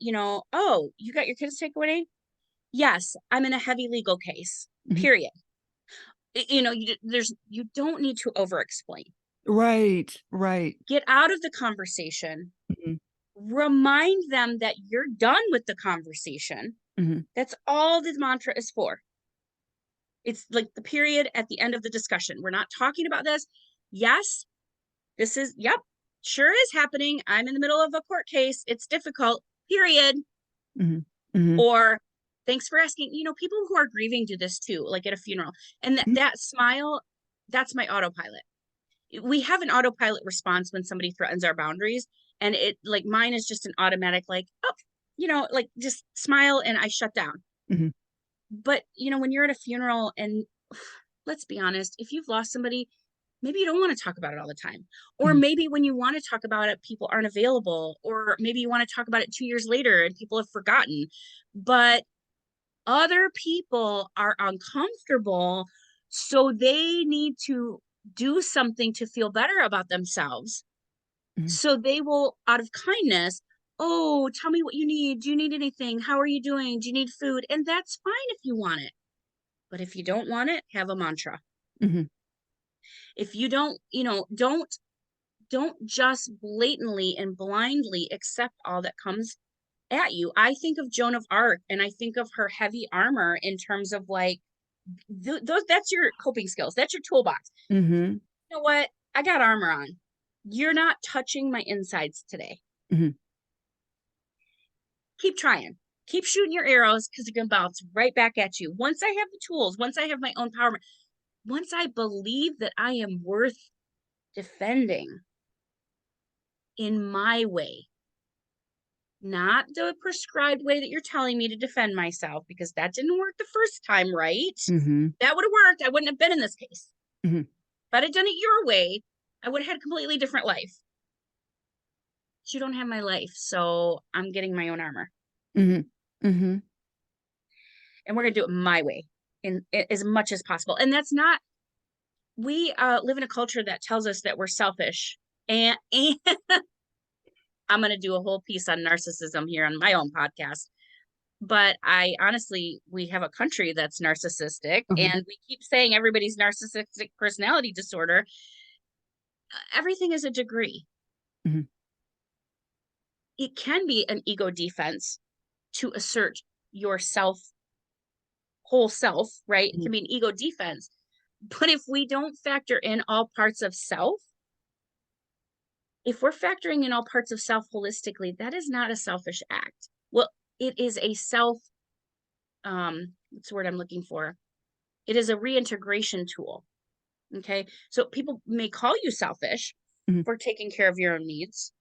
oh, you got your kids taken away? Yes, I'm in a heavy legal case. mhm. Period. You don't need to over explain. Right, right. Get out of the conversation, Mhm, remind them that you're done with the conversation. mhm, That's all this mantra is for. It's like the period at the end of the discussion. We're not talking about this. Yes, this is, yep, sure is happening. I'm in the middle of a court case. It's difficult, period. mhm, mhm, Or thanks for asking. People who are grieving do this too, like at a funeral. And mhm, that smile, that's my autopilot. We have an autopilot response when somebody threatens our boundaries. And it, like, mine is just an automatic, like, oh, like, just smile and I shut down. mhm, But when you're at a funeral, and let's be honest, if you've lost somebody, maybe you don't want to talk about it all the time. Or mhm, maybe when you want to talk about it, people aren't available. Or maybe you want to talk about it 2 years later and people have forgotten. But other people are uncomfortable. So they need to do something to feel better about themselves. mhm, So they will, out of kindness, oh, tell me what you need. Do you need anything? How are you doing? Do you need food? And that's fine if you want it. But if you don't want it, have a mantra. mhm, If you don't, don't just blatantly and blindly accept all that comes at you. I think of Joan of Arc, and I think of her heavy armor in terms of like those. That's your coping skills. That's your toolbox. Mm-hmm. You know what? I got armor on. You're not touching my insides today. Mm-hmm. Keep trying. Keep shooting your arrows because it can bounce right back at you. Once I have the tools, once I have my own power, once I believe that I am worth defending in my way, not the prescribed way that you're telling me to defend myself, because that didn't work the first time, right? Mm-hmm. That would have worked. I wouldn't have been in this case. Mm-hmm. If I'd have done it your way, I would have had a completely different life. But you don't have my life, so I'm getting my own armor. Mm-hmm. Mm-hmm. And we're going to do it my way in as much as possible. And that's not, we live in a culture that tells us that we're selfish. And I'm going to do a whole piece on narcissism here on my own podcast. But I honestly, we have a country that's narcissistic, Mm-hmm. and we keep saying everybody's narcissistic personality disorder. Everything is a degree. Mm-hmm. It can be an ego defense to assert yourself, whole self, right? Mm-hmm. It can be an ego defense. But if we don't factor in all parts of self, if we're factoring in all parts of self holistically, that is not a selfish act. Well, it is a self, what's the word I'm looking for? It is a reintegration tool. Okay. So people may call you selfish Mm-hmm. for taking care of your own needs.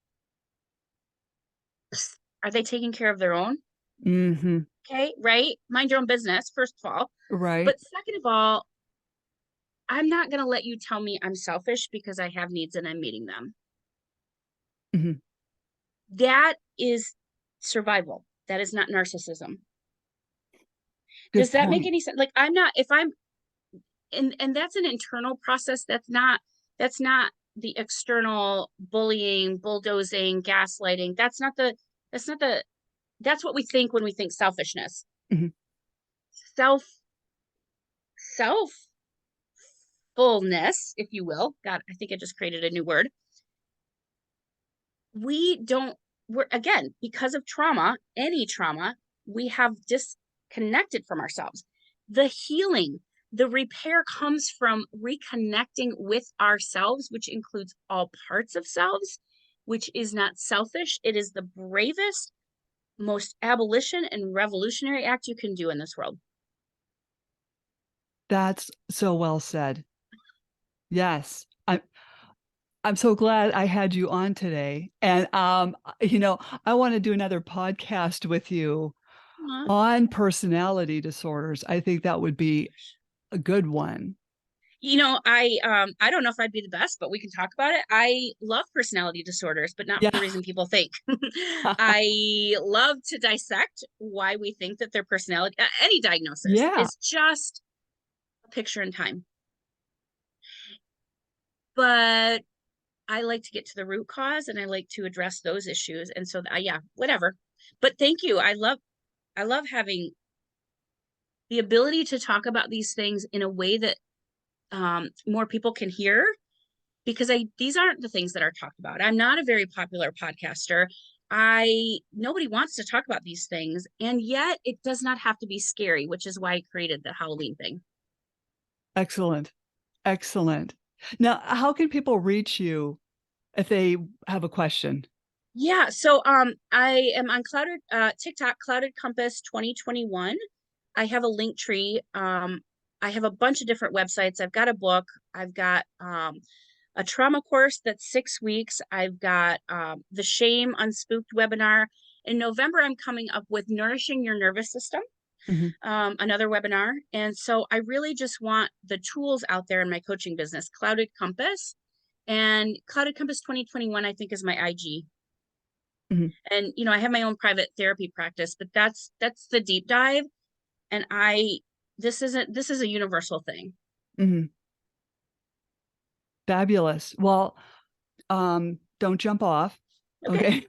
Are they taking care of their own? Mm-hmm. Okay. Right. Mind your own business, first of all. Right. But second of all, I'm not going to let you tell me I'm selfish because I have needs and I'm meeting them. Mm-hmm. That is survival. That is not narcissism. Good Does that make point. any sense? Like, I'm not, if I'm, and that's an internal process. That's not the external bullying, bulldozing, gaslighting. That's what we think when we think selfishness. Mm-hmm. Self, self fullness, if you will. God, I think I just created a new word. We're again, because of trauma, any trauma, we have disconnected from ourselves. The healing, the repair comes from reconnecting with ourselves, which includes all parts of selves, which is not selfish. It is the bravest, most abolition and revolutionary act you can do in this world. That's so well said. Yes. I'm so glad I had you on today. And I want to do another podcast with you on personality disorders. I think that would be a good one. I don't know if I'd be the best, but we can talk about it. I love personality disorders, but not for the Yeah. reason people think. I love to dissect why we think that their personality, any diagnosis Yeah. is just a picture in time. But I like to get to the root cause, and I like to address those issues. And so, yeah, whatever. But thank you. I love having the ability to talk about these things in a way that more people can hear, because these aren't the things that are talked about. I'm not a very popular podcaster. Nobody wants to talk about these things, and yet it does not have to be scary, which is why I created the Halloween thing. Excellent. Excellent. Now, how can people reach you if they have a question? Yeah, so I am on TikTok, Clouded Compass 2021. I have a link tree. I have a bunch of different websites. I've got a book. I've got a trauma course that's 6 weeks. I've got the Shame Unspooked webinar. In November, I'm coming up with Nourishing Your Nervous System, another webinar. And so I really just want the tools out there in my coaching business. Clouded Compass, and Clouded Compass 2021, I think, is my IG. Mm-hmm. And I have my own private therapy practice, but that's the deep dive. And this is a universal thing. Mm-hmm. Fabulous. Well, don't jump off. Okay.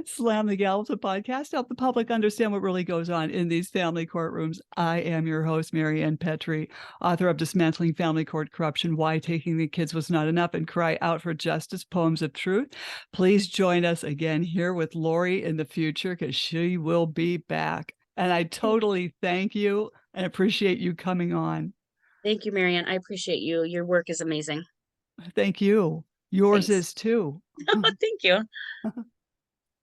Slam the Gavel, a podcast to help the public understand what really goes on in these family courtrooms. I am your host, Maryann Petri, author of Dismantling Family Court Corruption, Why Taking the Kids Was Not Enough, and Cry Out for Justice, Poems of Truth. Please join us again here with Laurie in the future, because she will be back. And I totally thank you and appreciate you coming on. Thank you, Maryann. I appreciate you. Your work is amazing. Thank you. Yours Thanks. is too. Thank you.